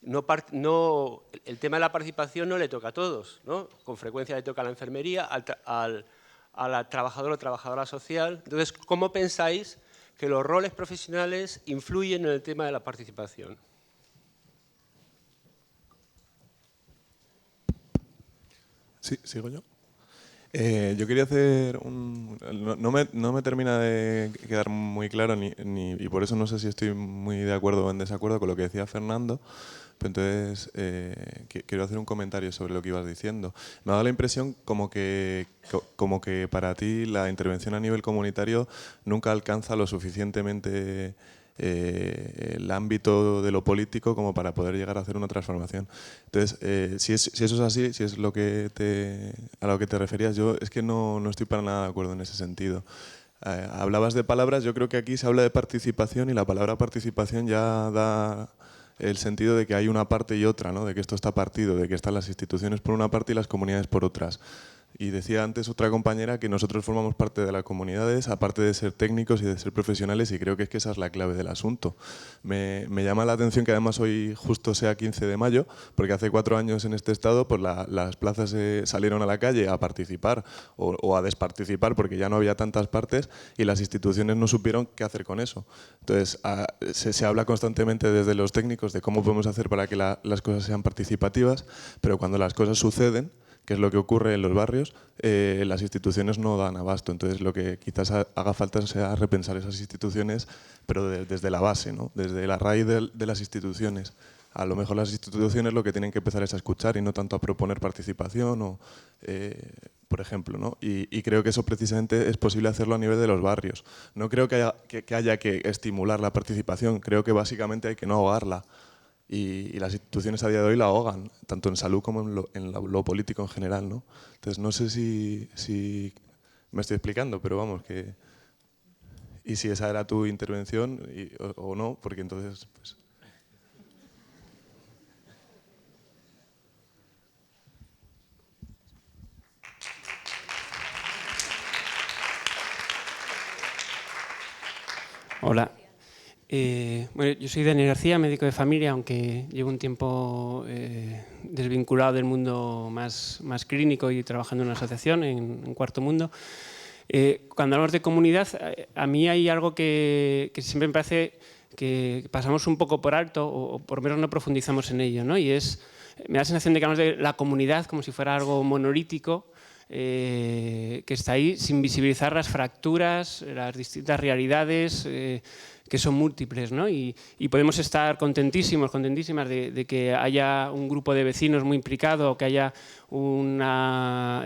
el tema de la participación no le toca a todos, ¿no? Con frecuencia le toca a la enfermería, a la trabajadora o trabajadora social. Entonces, ¿cómo pensáis que los roles profesionales influyen en el tema de la participación?
Sí, sigo yo. Yo quería hacer no me termina de quedar muy claro y por eso no sé si estoy muy de acuerdo o en desacuerdo con lo que decía Fernando, pero entonces quiero hacer un comentario sobre lo que ibas diciendo. Me ha dado la impresión como que para ti la intervención a nivel comunitario nunca alcanza lo suficientemente el ámbito de lo político como para poder llegar a hacer una transformación. Entonces, si eso es así, si es a lo que te referías, yo es que no estoy para nada de acuerdo en ese sentido. Hablabas de palabras, yo creo que aquí se habla de participación y la palabra participación ya da el sentido de que hay una parte y otra, ¿no? De que esto está partido, de que están las instituciones por una parte y las comunidades por otras. Y decía antes otra compañera que nosotros formamos parte de las comunidades, aparte de ser técnicos y de ser profesionales, y creo que es que esa es la clave del asunto. Me llama la atención que además hoy justo sea 15 de mayo, porque hace 4 años en este estado pues las plazas salieron a la calle a participar o a desparticipar porque ya no había tantas partes y las instituciones no supieron qué hacer con eso. Entonces se habla constantemente desde los técnicos de cómo podemos hacer para que las cosas sean participativas, pero cuando las cosas suceden, que es lo que ocurre en los barrios, las instituciones no dan abasto. Entonces lo que quizás haga falta sea repensar esas instituciones, pero desde la base, ¿no? Desde la raíz de las instituciones. A lo mejor las instituciones lo que tienen que empezar es a escuchar y no tanto a proponer participación, por ejemplo, ¿no? Y creo que eso precisamente es posible hacerlo a nivel de los barrios. No creo que haya que estimular la participación, creo que básicamente hay que no ahogarla. Y las instituciones a día de hoy la ahogan, tanto en salud como en lo político en general, ¿no? Entonces no sé si me estoy explicando, pero vamos, que... Y si esa era tu intervención o no, porque entonces... Pues...
Hola. Bueno, yo soy Daniel García, médico de familia, aunque llevo un tiempo desvinculado del mundo más clínico y trabajando en una asociación, en Cuarto Mundo. Cuando hablamos de comunidad, a mí hay algo que siempre me parece que pasamos un poco por alto o por lo menos no profundizamos en ello, ¿no? Y me da la sensación de que hablamos de la comunidad como si fuera algo monolítico que está ahí sin visibilizar las fracturas, las distintas realidades que son múltiples, ¿no? Y podemos estar contentísimas de que haya un grupo de vecinos muy implicado, o que haya una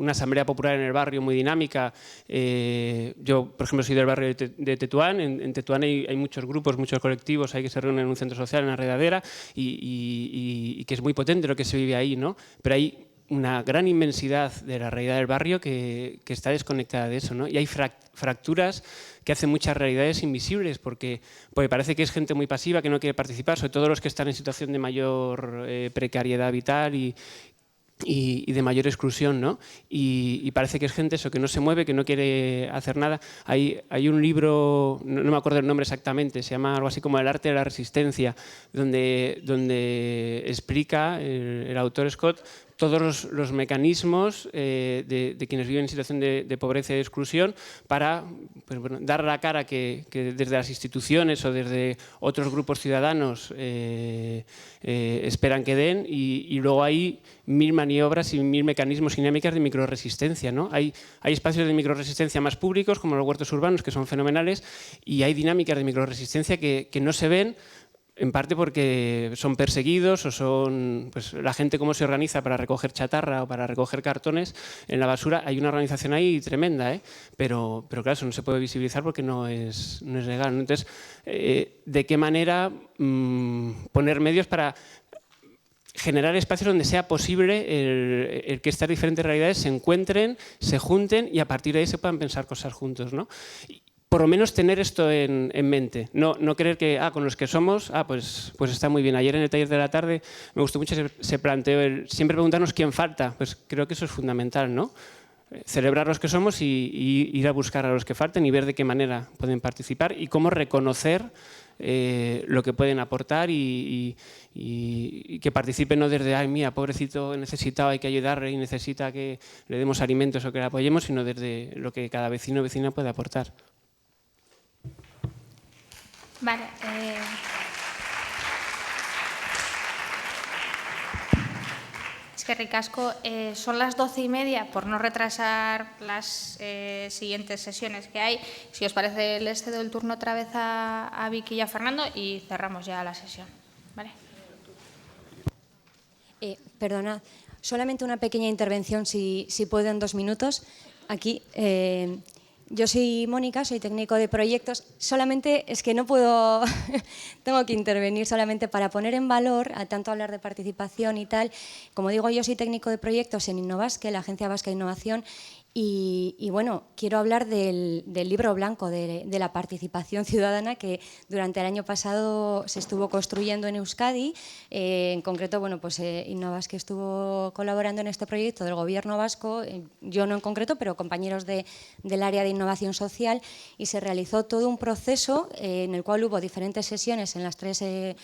asamblea popular en el barrio muy dinámica. Yo, por ejemplo, soy del barrio de Tetuán. En Tetuán hay muchos grupos, muchos colectivos ahí que se reúnen en un centro social, en la Redadera, y que es muy potente lo que se vive ahí, ¿no? Pero hay una gran inmensidad de la realidad del barrio que está desconectada de eso, ¿no? Y hay fracturas que hacen muchas realidades invisibles, porque parece que es gente muy pasiva, que no quiere participar, sobre todo los que están en situación de mayor precariedad vital y de mayor exclusión, ¿no? Y parece que es gente eso, que no se mueve, que no quiere hacer nada. Hay un libro, no me acuerdo el nombre exactamente, se llama algo así como El arte de la resistencia, donde explica el autor Scott todos los mecanismos de quienes viven en situación de pobreza y de exclusión para dar la cara que desde las instituciones o desde otros grupos ciudadanos esperan que den, y luego hay 1000 maniobras y 1000 mecanismos y dinámicas de microresistencia, ¿no? Hay espacios de microresistencia más públicos, como los huertos urbanos, que son fenomenales, y hay dinámicas de microresistencia que no se ven, en parte porque son perseguidos o son la gente cómo se organiza para recoger chatarra o para recoger cartones en la basura. Hay una organización ahí tremenda, pero claro, eso no se puede visibilizar porque no es legal, ¿no? Entonces, ¿de qué manera poner medios para generar espacios donde sea posible el que estas diferentes realidades se encuentren, se junten y a partir de ahí se puedan pensar cosas juntos, ¿no? Por lo menos tener esto en mente, no creer que con los que somos, pues está muy bien. Ayer en el taller de la tarde me gustó mucho, se planteó siempre preguntarnos quién falta. Pues creo que eso es fundamental, ¿no? Celebrar los que somos y ir a buscar a los que falten y ver de qué manera pueden participar y cómo reconocer lo que pueden aportar y que participen no desde, ay, mía, pobrecito necesitado, hay que ayudarle y necesita que le demos alimentos o que le apoyemos, sino desde lo que cada vecino o vecina puede aportar.
Vale. Es que ricasco, son las 12:30, por no retrasar las siguientes sesiones que hay. Si os parece, les cedo el turno otra vez a Vicky y a Fernando y cerramos ya la sesión. ¿Vale?
Perdona, solamente una pequeña intervención, si puedo, en 2 minutos. Aquí. Yo soy Mónica, soy técnico de proyectos. Solamente es que no puedo, tengo que intervenir solamente para poner en valor, a tanto hablar de participación y tal. Como digo, yo soy técnico de proyectos en Innovasque, la Agencia Vasca de Innovación, y bueno, quiero hablar del libro blanco de la participación ciudadana que durante el año pasado se estuvo construyendo en Euskadi. En concreto, bueno, pues Innovasque estuvo colaborando en este proyecto del Gobierno vasco, yo no en concreto, pero compañeros del área de innovación social, y se realizó todo un proceso en el cual hubo diferentes sesiones en los 3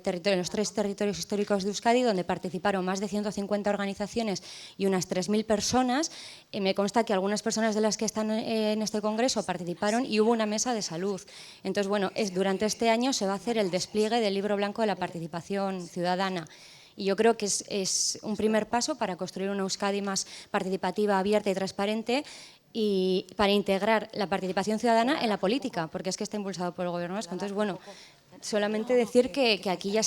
territorios históricos de Euskadi, donde participaron más de 150 organizaciones y unas 3000 personas. Me consta que algunas personas de las que están en este congreso participaron y hubo una mesa de salud. Entonces, bueno, durante este año se va a hacer el despliegue del libro blanco de la participación ciudadana. Y yo creo que es un primer paso para construir una Euskadi más participativa, abierta y transparente, y para integrar la participación ciudadana en la política, porque es que está impulsado por el Gobierno vasco. Entonces, bueno, solamente decir que aquí ya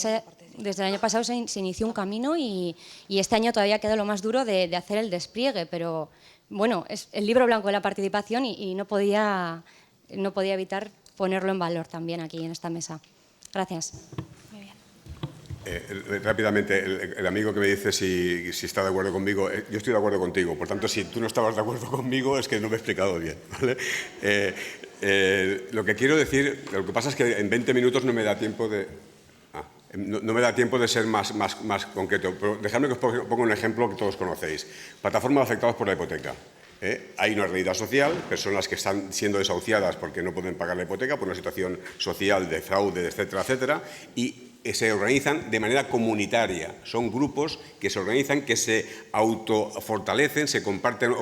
desde el año pasado se inició un camino y este año todavía queda lo más duro de hacer el despliegue, pero bueno, es el libro blanco de la participación y no podía evitar ponerlo en valor también aquí en esta mesa. Gracias.
Rápidamente, el amigo que me dice si está de acuerdo conmigo, yo estoy de acuerdo contigo. Por tanto, si tú no estabas de acuerdo conmigo, es que no me he explicado bien, ¿vale? Lo que quiero decir, lo que pasa es que en 20 minutos no me da tiempo de... No me da tiempo de ser más concreto, pero dejadme que os ponga un ejemplo que todos conocéis. Plataforma de afectados por la hipoteca. Hay una realidad social, personas que están siendo desahuciadas porque no pueden pagar la hipoteca por una situación social de fraude, etcétera, etcétera, y se organizan de manera comunitaria. Son grupos que se organizan, que se autofortalecen, se comparten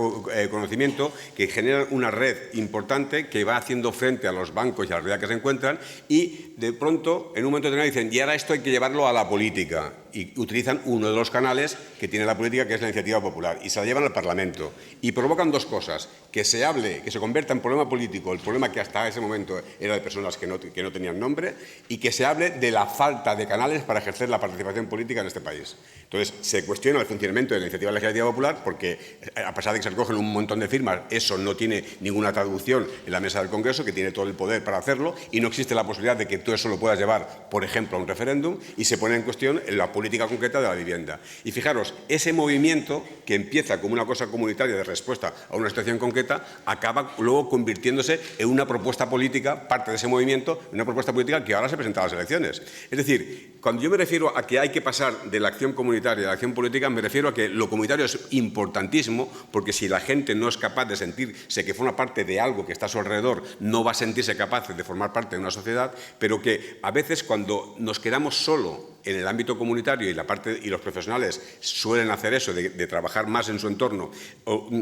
conocimiento, que generan una red importante que va haciendo frente a los bancos y a la realidad que se encuentran, y de pronto, en un momento determinado, dicen, y ahora esto hay que llevarlo a la política. y utilizan uno de los canales que tiene la política, que es la iniciativa popular, y se la llevan al Parlamento. Y provocan dos cosas: que se hable, que se convierta en problema político el problema que hasta ese momento era de personas que no tenían nombre, y que se hable de la falta de canales para ejercer la participación política en este país. Entonces, se cuestiona el funcionamiento de la iniciativa legislativa popular porque, a pesar de que se recogen un montón de firmas, eso no tiene ninguna traducción en la mesa del Congreso, que tiene todo el poder para hacerlo, y no existe la posibilidad de que tú eso lo puedas llevar, por ejemplo, a un referéndum, y se pone en cuestión la política concreta de la vivienda. Y fijaros, ese movimiento que empieza como una cosa comunitaria de respuesta a una situación concreta, acaba luego convirtiéndose en una propuesta política, parte de ese movimiento, en una propuesta política que ahora se presenta a las elecciones. Es decir, cuando yo me refiero a que hay que pasar de la acción comunitaria a la acción política, me refiero a que lo comunitario es importantísimo, porque si la gente no es capaz de sentirse que forma parte de algo que está a su alrededor, no va a sentirse capaz de formar parte de una sociedad, pero que a veces cuando nos quedamos solo en el ámbito comunitario y los profesionales suelen hacer eso, de trabajar más en su entorno,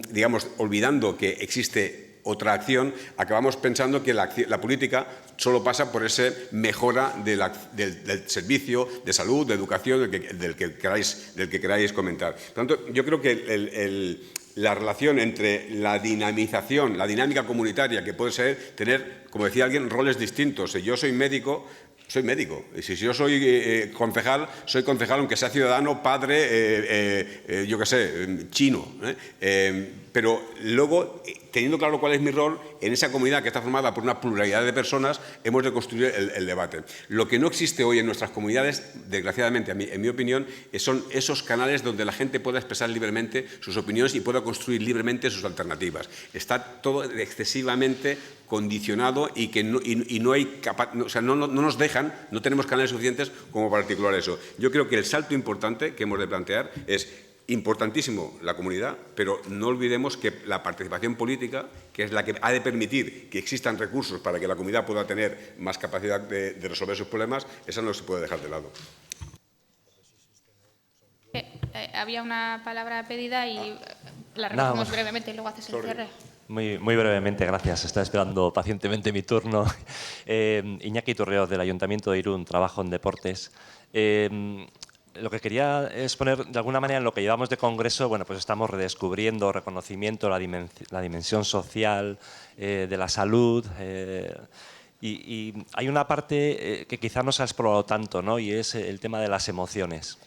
digamos, olvidando que existe otra acción, acabamos pensando que la política solo pasa por esa mejora del servicio de salud, de educación, del que queráis comentar. Por lo tanto, yo creo que la relación entre la dinamización, la dinámica comunitaria, que puede ser tener, como decía alguien, roles distintos. Si yo soy médico, soy médico. Y si yo soy concejal, soy concejal aunque sea ciudadano, padre, yo qué sé, chino. Pero luego, teniendo claro cuál es mi rol, en esa comunidad que está formada por una pluralidad de personas, hemos de construir el debate. Lo que no existe hoy en nuestras comunidades, desgraciadamente, en mi opinión, son esos canales donde la gente pueda expresar libremente sus opiniones y pueda construir libremente sus alternativas. Está todo excesivamente condicionado y que no nos dejan, no tenemos canales suficientes como para articular eso. Yo creo que el salto importante que hemos de plantear es importantísimo la comunidad, pero no olvidemos que la participación política, que es la que ha de permitir que existan recursos para que la comunidad pueda tener más capacidad de resolver sus problemas, esa no se puede dejar de lado.
Había una palabra pedida y la recogemos brevemente y luego haces el cierre.
Muy brevemente, gracias. Estaba esperando pacientemente mi turno. Iñaki Turreoz, del Ayuntamiento de Irún, trabajo en deportes. Lo que quería exponer, de alguna manera, en lo que llevamos de congreso, bueno, pues estamos redescubriendo, reconocimiento, la dimensión social de la salud. Y hay una parte que quizá no se ha explorado tanto, ¿no? Y es el tema de las emociones.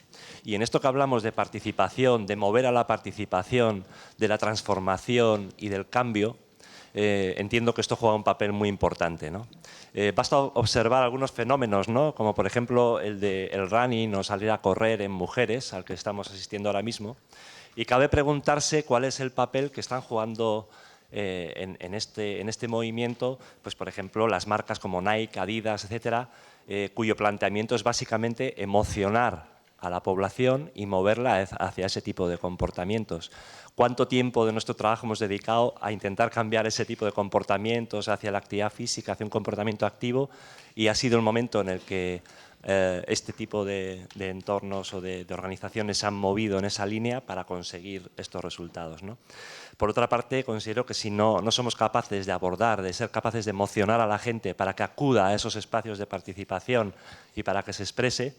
Y en esto que hablamos de participación, de mover a la participación, de la transformación y del cambio, entiendo que esto juega un papel muy importante, ¿no? Basta observar algunos fenómenos, ¿no? Como por ejemplo el running o salir a correr en mujeres, al que estamos asistiendo ahora mismo, y cabe preguntarse cuál es el papel que están jugando en este movimiento, pues por ejemplo las marcas como Nike, Adidas, etcétera, cuyo planteamiento es básicamente emocionar a la población y moverla hacia ese tipo de comportamientos. ¿Cuánto tiempo de nuestro trabajo hemos dedicado a intentar cambiar ese tipo de comportamientos hacia la actividad física, hacia un comportamiento activo? Y ha sido el momento en el que este tipo de entornos o de organizaciones se han movido en esa línea para conseguir estos resultados, ¿no? Por otra parte, considero que si no somos capaces de abordar, de ser capaces de emocionar a la gente para que acuda a esos espacios de participación y para que se exprese,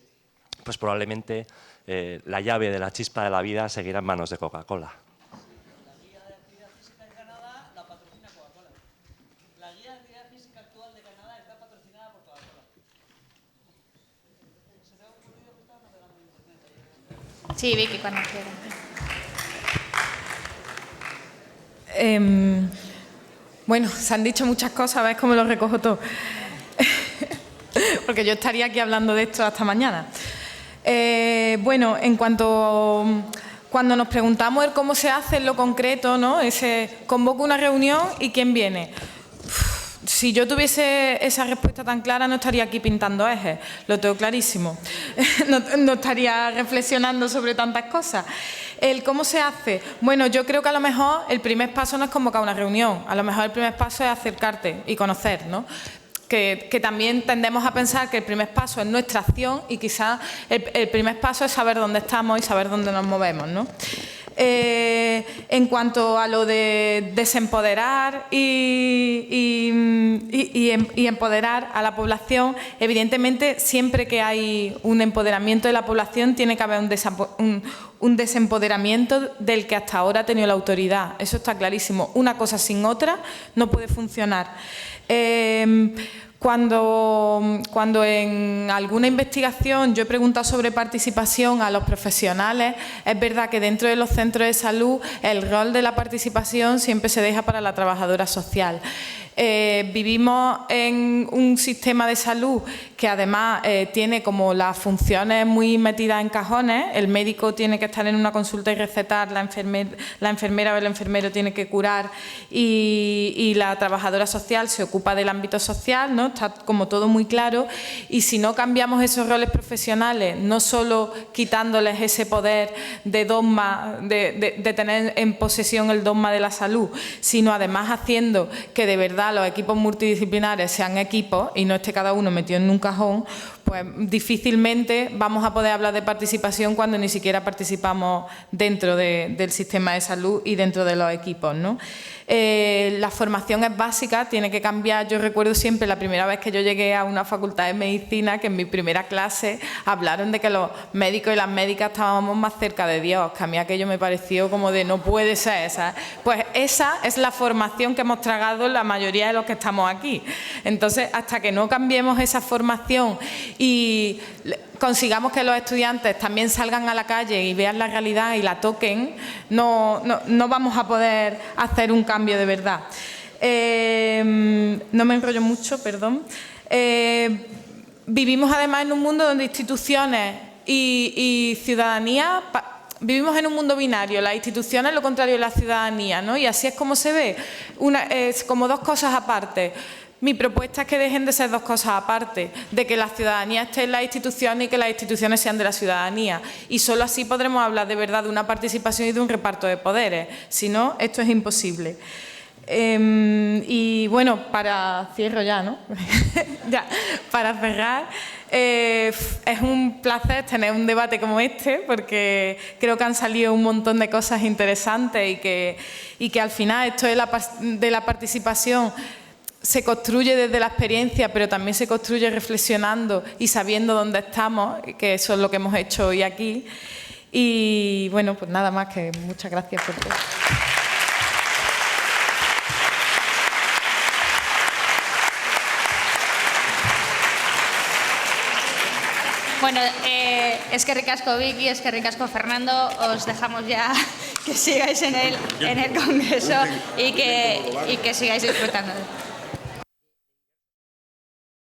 pues probablemente la llave de la chispa de la vida seguirá en manos de Coca-Cola.
La guía de actividad física de Canadá la patrocina Coca-Cola. La guía de actividad física actual de Canadá está patrocinada por Coca-Cola. ¿Se te ha ocurrido que estaba navegando en internet?
Sí, Vicky, cuando quieras.
Bueno, se han dicho muchas cosas, ¿ves cómo lo recojo todo? Porque yo estaría aquí hablando de esto hasta mañana. Bueno, en cuanto cuando nos preguntamos el cómo se hace en lo concreto, ¿no? Convoco una reunión y ¿quién viene? Si yo tuviese esa respuesta tan clara no estaría aquí pintando ejes, lo tengo clarísimo. No estaría reflexionando sobre tantas cosas. ¿El cómo se hace? Bueno, yo creo que a lo mejor el primer paso no es convocar una reunión, a lo mejor el primer paso es acercarte y conocer, ¿no? Que también tendemos a pensar que el primer paso es nuestra acción y quizás el primer paso es saber dónde estamos y saber dónde nos movemos, ¿no? En cuanto a lo de desempoderar y empoderar a la población, evidentemente siempre que hay un empoderamiento de la población tiene que haber un desempoderamiento del que hasta ahora ha tenido la autoridad. Eso está clarísimo. Una cosa sin otra no puede funcionar. Cuando en alguna investigación yo he preguntado sobre participación a los profesionales, es verdad que dentro de los centros de salud el rol de la participación siempre se deja para la trabajadora social. Vivimos en un sistema de salud que además tiene como las funciones muy metidas en cajones. El médico tiene que estar en una consulta y recetar, la enfermera o el enfermero tiene que curar y la trabajadora social se ocupa del ámbito social, ¿no? Está como todo muy claro, y si no cambiamos esos roles profesionales, no solo quitándoles ese poder de dogma, de tener en posesión el dogma de la salud, sino además haciendo que de verdad los equipos multidisciplinares sean equipos y no esté cada uno metido en un cajón, pues difícilmente vamos a poder hablar de participación cuando ni siquiera participamos dentro del sistema de salud y dentro de los equipos, ¿no? La formación es básica, tiene que cambiar. Yo recuerdo siempre la primera vez que yo llegué a una facultad de medicina, que en mi primera clase hablaron de que los médicos y las médicas estábamos más cerca de Dios, que a mí aquello me pareció como de no puede ser, ¿sabes? Pues esa es la formación que hemos tragado la mayoría de los que estamos aquí. Entonces, hasta que no cambiemos esa formación y consigamos que los estudiantes también salgan a la calle y vean la realidad y la toquen, no vamos a poder hacer un cambio de verdad. No me enrollo mucho, perdón. Vivimos además en un mundo donde instituciones y ciudadanía, vivimos en un mundo binario, las instituciones lo contrario de la ciudadanía, ¿no? Y así es como se ve, es como dos cosas aparte. Mi propuesta es que dejen de ser dos cosas aparte, de que la ciudadanía esté en las instituciones y que las instituciones sean de la ciudadanía. Y solo así podremos hablar de verdad de una participación y de un reparto de poderes. Si no, esto es imposible. Y bueno, cierro ya, ¿no? Ya, para cerrar, es un placer tener un debate como este, porque creo que han salido un montón de cosas interesantes y que al final esto de la participación se construye desde la experiencia, pero también se construye reflexionando y sabiendo dónde estamos, que eso es lo que hemos hecho hoy aquí. Y bueno, pues nada más, que muchas gracias por todo.
Bueno, es que ricasco Vicky, es que ricasco Fernando, os dejamos ya que sigáis en el congreso y que sigáis disfrutando.